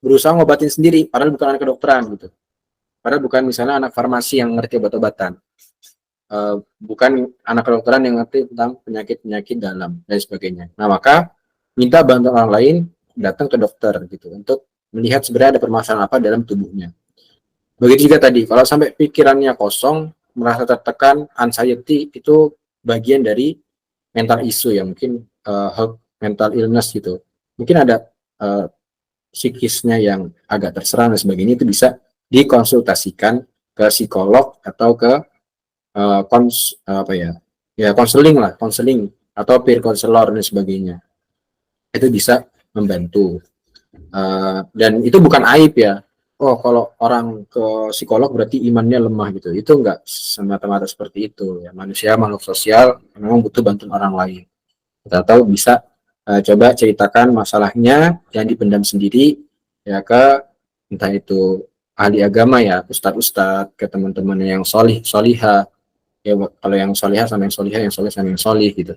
berusaha ngobatin sendiri, padahal bukan anak kedokteran gitu. Padahal bukan misalnya anak farmasi yang ngerti obat-obatan. Bukan anak kedokteran yang ngerti tentang penyakit-penyakit dalam dan sebagainya. Nah, maka minta bantuan orang lain datang ke dokter gitu untuk melihat sebenarnya ada permasalahan apa dalam tubuhnya. Begitu juga tadi, kalau sampai pikirannya kosong, merasa tertekan, anxiety itu bagian dari mental issue ya, mungkin mental illness gitu. Mungkin ada psikisnya yang agak terserang dan sebagainya, itu bisa dikonsultasikan ke psikolog atau ke konseling atau peer counselor dan sebagainya. Itu bisa membantu. Dan itu bukan aib ya. Oh, kalau orang ke psikolog berarti imannya lemah gitu. Itu enggak semata-mata seperti itu ya. Manusia makhluk sosial memang butuh bantuan orang lain. Kita tahu bisa coba ceritakan masalahnya, jangan dipendam sendiri ya ke entah itu ahli agama ya, ustadz-ustadz, ke teman-teman yang solihah ya, kalau yang solihah sama yang solihah, yang solih sama yang solih gitu,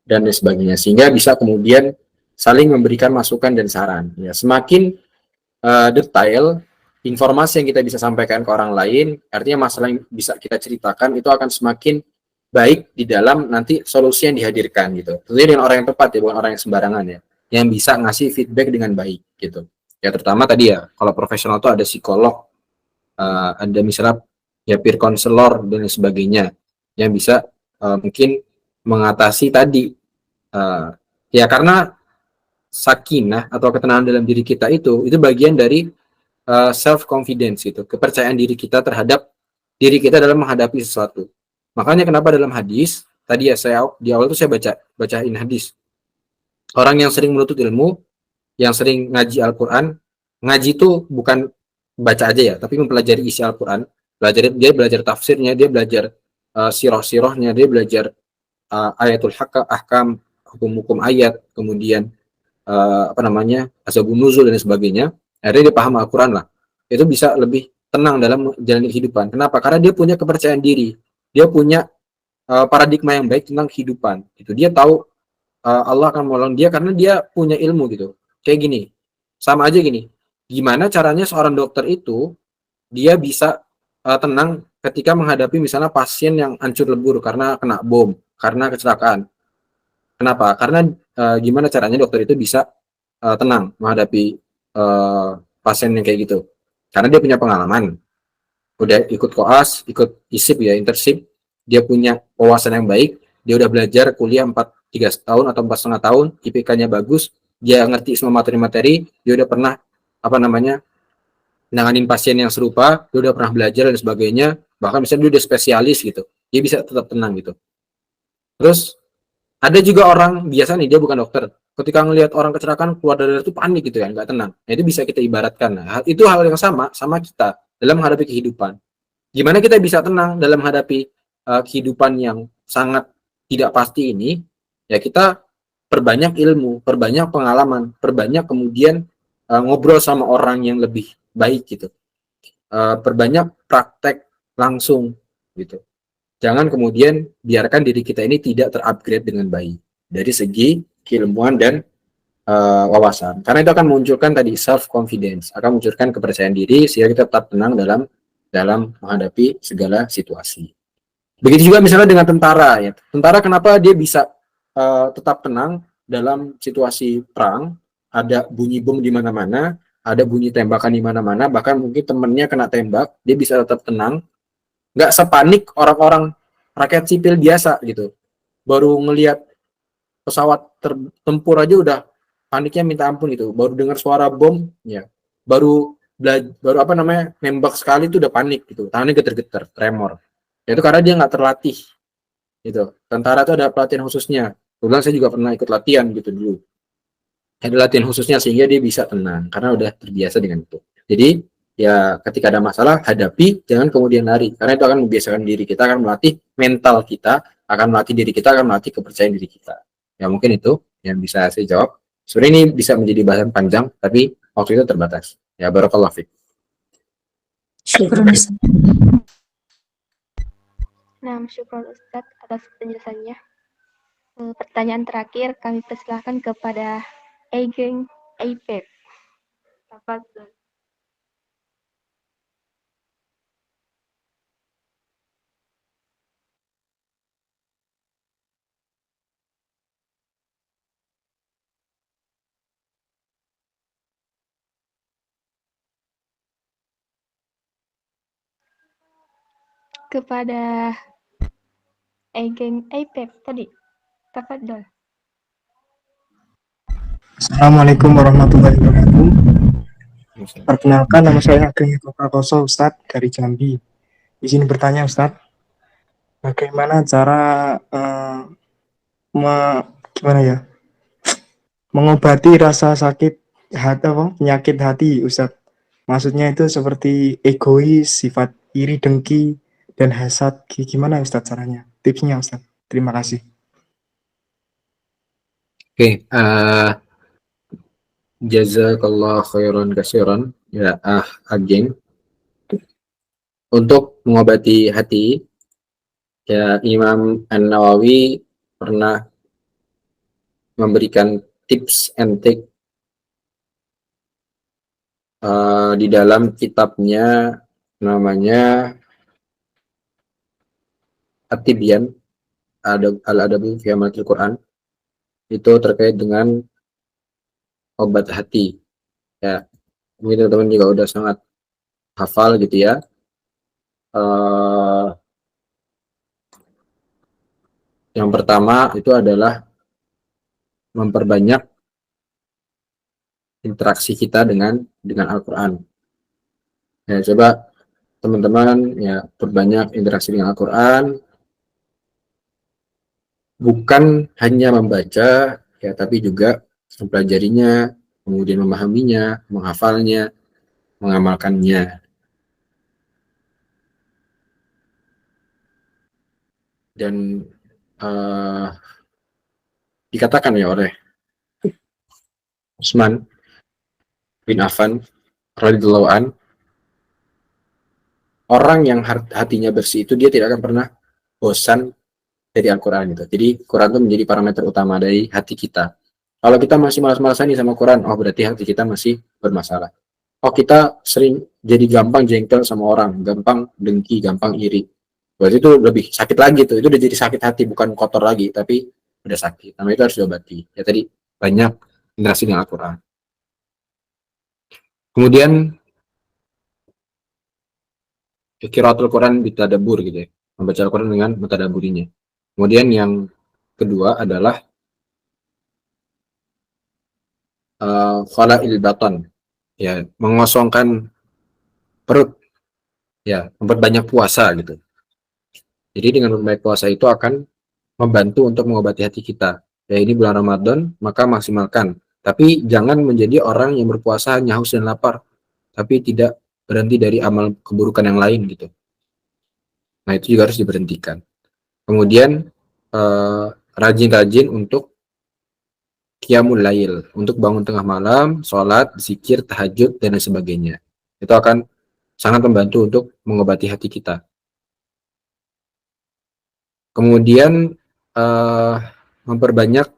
dan sebagainya, sehingga bisa kemudian saling memberikan masukan dan saran ya. Semakin detail informasi yang kita bisa sampaikan ke orang lain, artinya masalah yang bisa kita ceritakan itu akan semakin baik di dalam nanti solusi yang dihadirkan gitu. Tentunya dengan orang yang tepat ya, bukan orang yang sembarangan ya, yang bisa ngasih feedback dengan baik gitu. Ya terutama tadi ya, kalau profesional itu ada psikolog, ada misalnya ya peer counselor dan sebagainya yang bisa mungkin mengatasi tadi ya, karena sakinah atau ketenangan dalam diri kita itu bagian dari self confidence gitu, kepercayaan diri kita terhadap diri kita dalam menghadapi sesuatu. Makanya kenapa dalam hadis tadi ya, saya di awal itu saya bacain hadis, orang yang sering menuntut ilmu, yang sering ngaji Al-Quran, ngaji itu bukan baca aja ya, tapi mempelajari isi Al-Quran, dia belajar tafsirnya, dia belajar sirah-sirahnya, dia belajar ayatul ahkam, hukum-hukum ayat, kemudian asbabun nuzul dan sebagainya. Akhirnya dia paham Al-Quran lah, itu bisa lebih tenang dalam menjalani kehidupan. Kenapa? Karena dia punya kepercayaan diri, dia punya paradigma yang baik tentang kehidupan. Itu dia tahu Allah akan menolong dia karena dia punya ilmu gitu. Kayak gini, sama aja gini, gimana caranya seorang dokter itu dia bisa tenang ketika menghadapi misalnya pasien yang hancur lebur karena kena bom, karena kecelakaan. Kenapa? Karena gimana caranya dokter itu bisa tenang menghadapi pasien yang kayak gitu. Karena dia punya pengalaman, udah ikut koas, ikut isip ya, internship, dia punya wawasan yang baik, dia udah belajar kuliah 3 tahun atau 4,5 tahun, IPK-nya bagus, dia ngerti semua materi-materi, dia udah pernah apa namanya nanganin pasien yang serupa, dia udah pernah belajar dan sebagainya, bahkan misalnya dia udah spesialis gitu, dia bisa tetap tenang gitu. Terus ada juga orang biasa nih, dia bukan dokter, ketika ngelihat orang kecelakaan keluar dari itu panik gitu ya, nggak tenang. Nah, itu bisa kita ibaratkan. Nah, itu hal yang sama kita dalam menghadapi kehidupan. Gimana kita bisa tenang dalam menghadapi kehidupan yang sangat tidak pasti ini? Ya kita perbanyak ilmu, perbanyak pengalaman, perbanyak kemudian ngobrol sama orang yang lebih baik gitu. Perbanyak praktek langsung gitu. Jangan kemudian biarkan diri kita ini tidak terupgrade dengan baik dari segi keilmuan dan wawasan. Karena itu akan munculkan tadi self confidence, akan munculkan kepercayaan diri sehingga kita tetap tenang dalam menghadapi segala situasi. Begitu juga misalnya dengan tentara ya. Tentara kenapa dia bisa tetap tenang dalam situasi perang? Ada bunyi bom di mana-mana, ada bunyi tembakan di mana-mana, bahkan mungkin temennya kena tembak, dia bisa tetap tenang, nggak sepanik orang-orang rakyat sipil biasa gitu. Baru ngelihat pesawat tempur aja udah paniknya minta ampun itu. Baru dengar suara bom, ya baru apa namanya nembak sekali itu udah panik gitu. Tangannya geter-geter, tremor. Itu karena dia nggak terlatih gitu. Tentara itu ada pelatihan khususnya. Kebetulan saya juga pernah ikut latihan gitu dulu. Ada latihan khususnya sehingga dia bisa tenang karena udah terbiasa dengan itu. Jadi ya ketika ada masalah hadapi, jangan kemudian lari karena itu akan membiasakan diri kita, akan melatih mental kita, akan melatih diri kita, akan melatih kepercayaan diri kita. Ya mungkin itu yang bisa saya jawab. Sebenarnya ini bisa menjadi bahasan panjang tapi waktu itu terbatas. Ya barakallahu fiik. Syukur Ustaz. Nah, syukur Ustadz atas penjelasannya. Pertanyaan terakhir kami persilahkan kepada Ageng Aipep. Tafadhol. Kepada Ageng Aipep tadi. Tafadhol. Assalamualaikum warahmatullahi wabarakatuh. Perkenalkan, nama saya Ageng Prakoso, Ustadz dari Jambi. Izin bertanya, Ustadz, bagaimana cara gimana ya, mengobati rasa sakit hati, penyakit hati, Ustadz? Maksudnya itu seperti egois, sifat iri, dengki, dan hasad. Gimana, Ustadz, caranya? Tipsnya, Ustadz. Terima kasih. Oke, jazakallah khairan kasiran ya Ageng. Untuk mengobati hati ya Imam An-Nawawi pernah memberikan tips and trick di dalam kitabnya namanya At-Tibyan Al-Adabu fi Amalil Quran, itu terkait dengan obat hati ya. Mungkin teman-teman juga udah sangat hafal gitu ya. Yang pertama itu adalah memperbanyak interaksi kita dengan Al-Quran. Ya, coba teman-teman ya perbanyak interaksi dengan Al-Quran, bukan hanya membaca ya, tapi juga mempelajarinya, kemudian memahaminya, menghafalnya, mengamalkannya. Dan dikatakan ya oleh Utsman bin Affan radhiyallahu an, orang yang hatinya bersih itu dia tidak akan pernah bosan dari Al-Quran itu. Jadi Quran itu menjadi parameter utama dari hati kita. Kalau kita masih malas-malasan nih sama Quran, oh berarti hati kita masih bermasalah. Oh kita sering jadi gampang jengkel sama orang, gampang dengki, gampang iri. Berarti itu lebih sakit lagi tuh. Itu udah jadi sakit hati, bukan kotor lagi, tapi udah sakit. Namanya itu harus diobati. Ya tadi banyak interaksi dengan Al-Quran. Kemudian qiraatul Quran bitadabbur gitu ya, membaca Al-Quran dengan mentadaburinya. Kemudian yang kedua adalah khala'il batan, ya, mengosongkan perut, ya, memperbanyak puasa gitu. Jadi dengan memperbanyak puasa itu akan membantu untuk mengobati hati kita. Ya, ini bulan Ramadan, maka maksimalkan. Tapi jangan menjadi orang yang berpuasa hanya haus dan lapar, tapi tidak berhenti dari amal keburukan yang lain gitu. Nah, itu juga harus diberhentikan. Kemudian rajin-rajin untuk qiyamul lail, untuk bangun tengah malam, sholat, zikir, tahajud, dan lain sebagainya. Itu akan sangat membantu untuk mengobati hati kita. Kemudian memperbanyak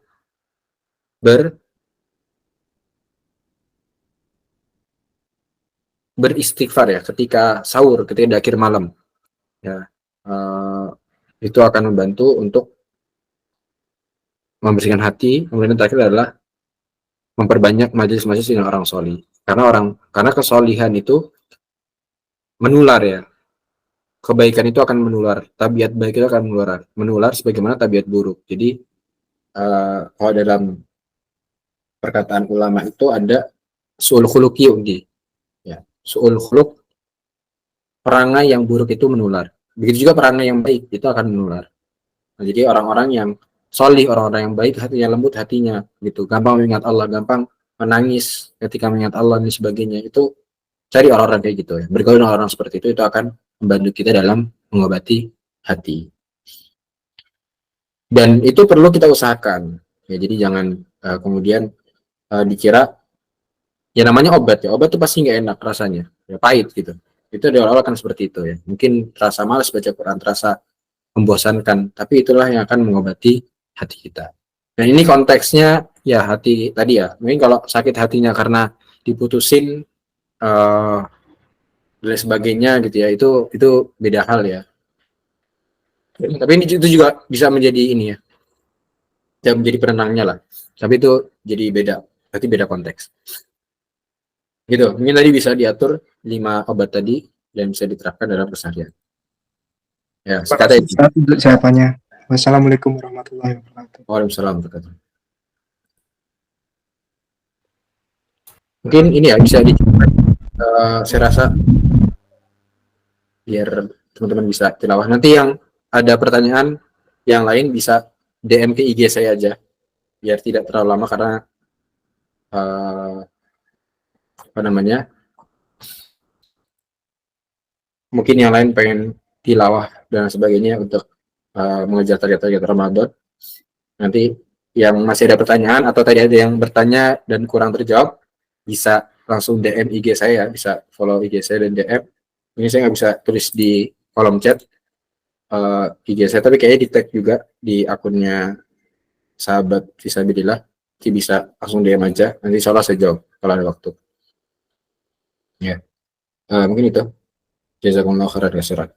beristighfar ya ketika sahur, ketika di akhir malam. Ya, itu akan membantu untuk membersihkan hati. Kemudian terakhir adalah memperbanyak majelis-majelis dengan orang solih. Karena kesolihan itu menular ya. Kebaikan itu akan menular, tabiat baik itu akan menular sebagaimana tabiat buruk. Jadi kalau dalam perkataan ulama itu ada su'ul khuluq ya. Su'ul khuluq, perangai yang buruk itu menular. Begitu juga perangai yang baik itu akan menular. Nah, jadi orang-orang yang solih, orang-orang yang baik, hatinya lembut hatinya gitu, gampang mengingat Allah, gampang menangis ketika mengingat Allah dan sebagainya, itu cari orang-orang kayak gitu ya. Bergaul dengan orang seperti itu akan membantu kita dalam mengobati hati. Dan itu perlu kita usahakan. Ya, jadi jangan kemudian dikira ya namanya obat ya. Obat itu pasti nggak enak rasanya, ya pahit gitu. Itu di awal kan seperti itu ya. Mungkin terasa malas baca Quran, terasa membosankan, tapi itulah yang akan mengobati hati kita. Nah, ini konteksnya ya hati tadi ya. Mungkin kalau sakit hatinya karena diputusin dan sebagainya gitu ya, itu beda hal ya. Tapi ini itu juga bisa menjadi ini ya, menjadi penenangnya lah. Tapi itu jadi beda, berarti beda konteks. Gitu. Mungkin tadi bisa diatur 5 obat tadi dan bisa diterapkan dalam keseharian. Ya, sekata itu. Untuk jawabannya. Wassalamualaikum warahmatullahi wabarakatuh. Waalaikumsalam warahmatullahi wabarakatuh. Mungkin ini ya bisa dicoba. Saya rasa biar teman-teman bisa tilawah. Nanti yang ada pertanyaan yang lain bisa DM ke IG saya aja, biar tidak terlalu lama karena apa namanya, mungkin yang lain pengen tilawah dan sebagainya untuk mengejar target-target Ramadan. Nanti yang masih ada pertanyaan atau tadi ada yang bertanya dan kurang terjawab bisa langsung DM IG saya, bisa follow IG saya dan DM. Ini saya nggak bisa tulis di kolom chat IG saya, tapi kayaknya di tag juga di akunnya sahabat Fisabilillah. Jadi bisa langsung DM aja, nanti insya Allah saya jawab kalau ada waktu. Ya, mungkin itu. Jazakumullah khairan katsiran.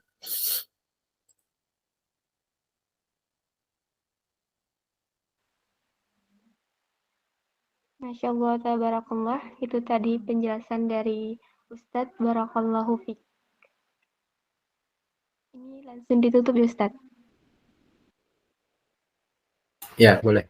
Masya Allah, tabarakallah. Itu tadi penjelasan dari Ustadz Barakallahu Fik. Ini langsung ditutup ya Ustadz. Ya, boleh.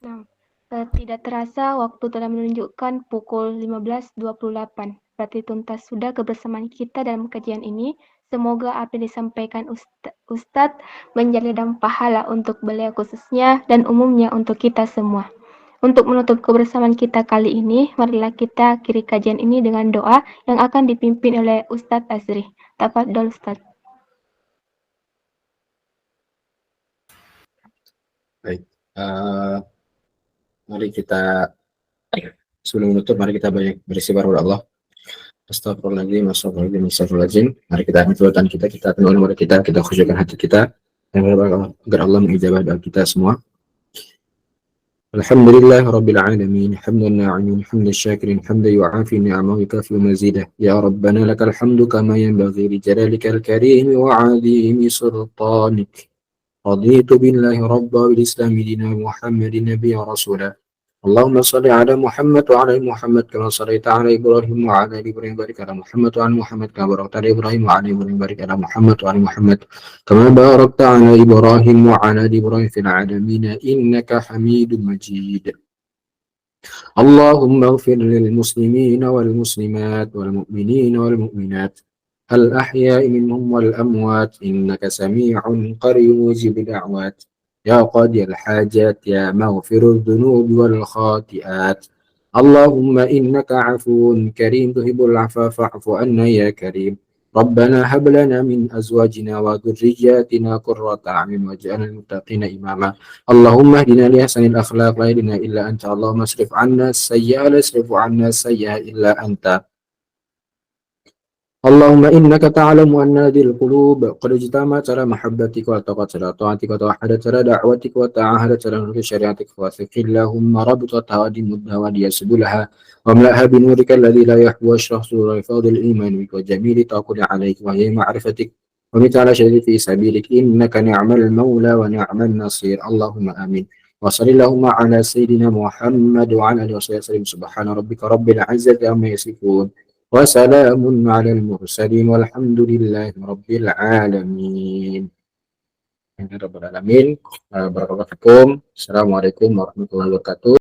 Nah, tidak terasa waktu telah menunjukkan pukul 15.28. Berarti tuntas sudah kebersamaan kita dalam kajian ini. Semoga apa yang disampaikan Ustadz menjadi ladang pahala untuk beliau khususnya dan umumnya untuk kita semua. Untuk menutup kebersamaan kita kali ini, marilah kita akhiri kajian ini dengan doa yang akan dipimpin oleh Ustadz Azri. Tafadhol Ustadz. Baik. Mari kita sebelum menutup, mari kita banyak beristighfar kepada Allah. Astagfirullahaladzim, astagfirullahaladzim, astagfirullahaladzim. Mari kita ambil kita tenangkan kepada kita khusyukkan hati kita, agar Allah mengijabah doa kita semua. Alhamdulillah Rabbil Alamin, hamdan na'imin, hamdan syakirin, hamdan yu'afi ni'amahu yukafi mazidah. Ya Rabbana lakal hamdu kama yanbaghi li jalalikal karim wa 'azimi sultanik. Raditu billahi rabba bil islami dina Muhammadin nabiyya rasulah. اللهم صل على محمد وعلى آل محمد كما صليت على إبراهيم وعلى آل إبراهيم بارك على محمد وعلى محمد كما باركت على إبراهيم وعلى آل إبراهيم بارك على محمد وعلى محمد كما باركت على إبراهيم وعلى آل إبراهيم في العالمين إنك حميد مجيد. اللهم اغفر للمسلمين والمسلمات والمؤمنين والمؤمنات الأحياء منهم والأموات إنك سميع قريب مجيب الدعوات يا قاضي الحاجات يا مغفر الذنوب والخاطئات. اللهم إنك عفو كريم تحب العفو فاعف عنا يا كريم. ربنا هب لنا من أزواجنا وذرياتنا قرة أعين واجعلنا للمتقين إماما. اللهم اهدنا لأحسن الأخلاق لا يهدنا إلا أنت. اللهم اصرف عنا السيئة لا يصرف عنا السيئة إلا أنت. اللهم إنك تعلم أن هذه القلوب قد اجتمعت على محبتك والتقت على طاعتك وتوحدت على دعوتك وتعاهدت على نور شريعتك فوثق اللهم ربطتها ودمدها ودي سبلها واملأها بنورك الذي لا يحوى واشرح صدور فاضل الإيمان بك وجميل توكل عليك وهي معرفتك ومت على شهد في سبيلك إنك نعم المولى ونعم النصير. اللهم آمين. وصل اللهم على سيدنا محمد وعلى آله وصحبه وسلم. سبحان ربك رب العزة عما يصفون وسلام على المرسلين والحمد لله رب العالمين. Amin. Barakallahu fikum. Assalamualaikum warahmatullahi wabarakatuh.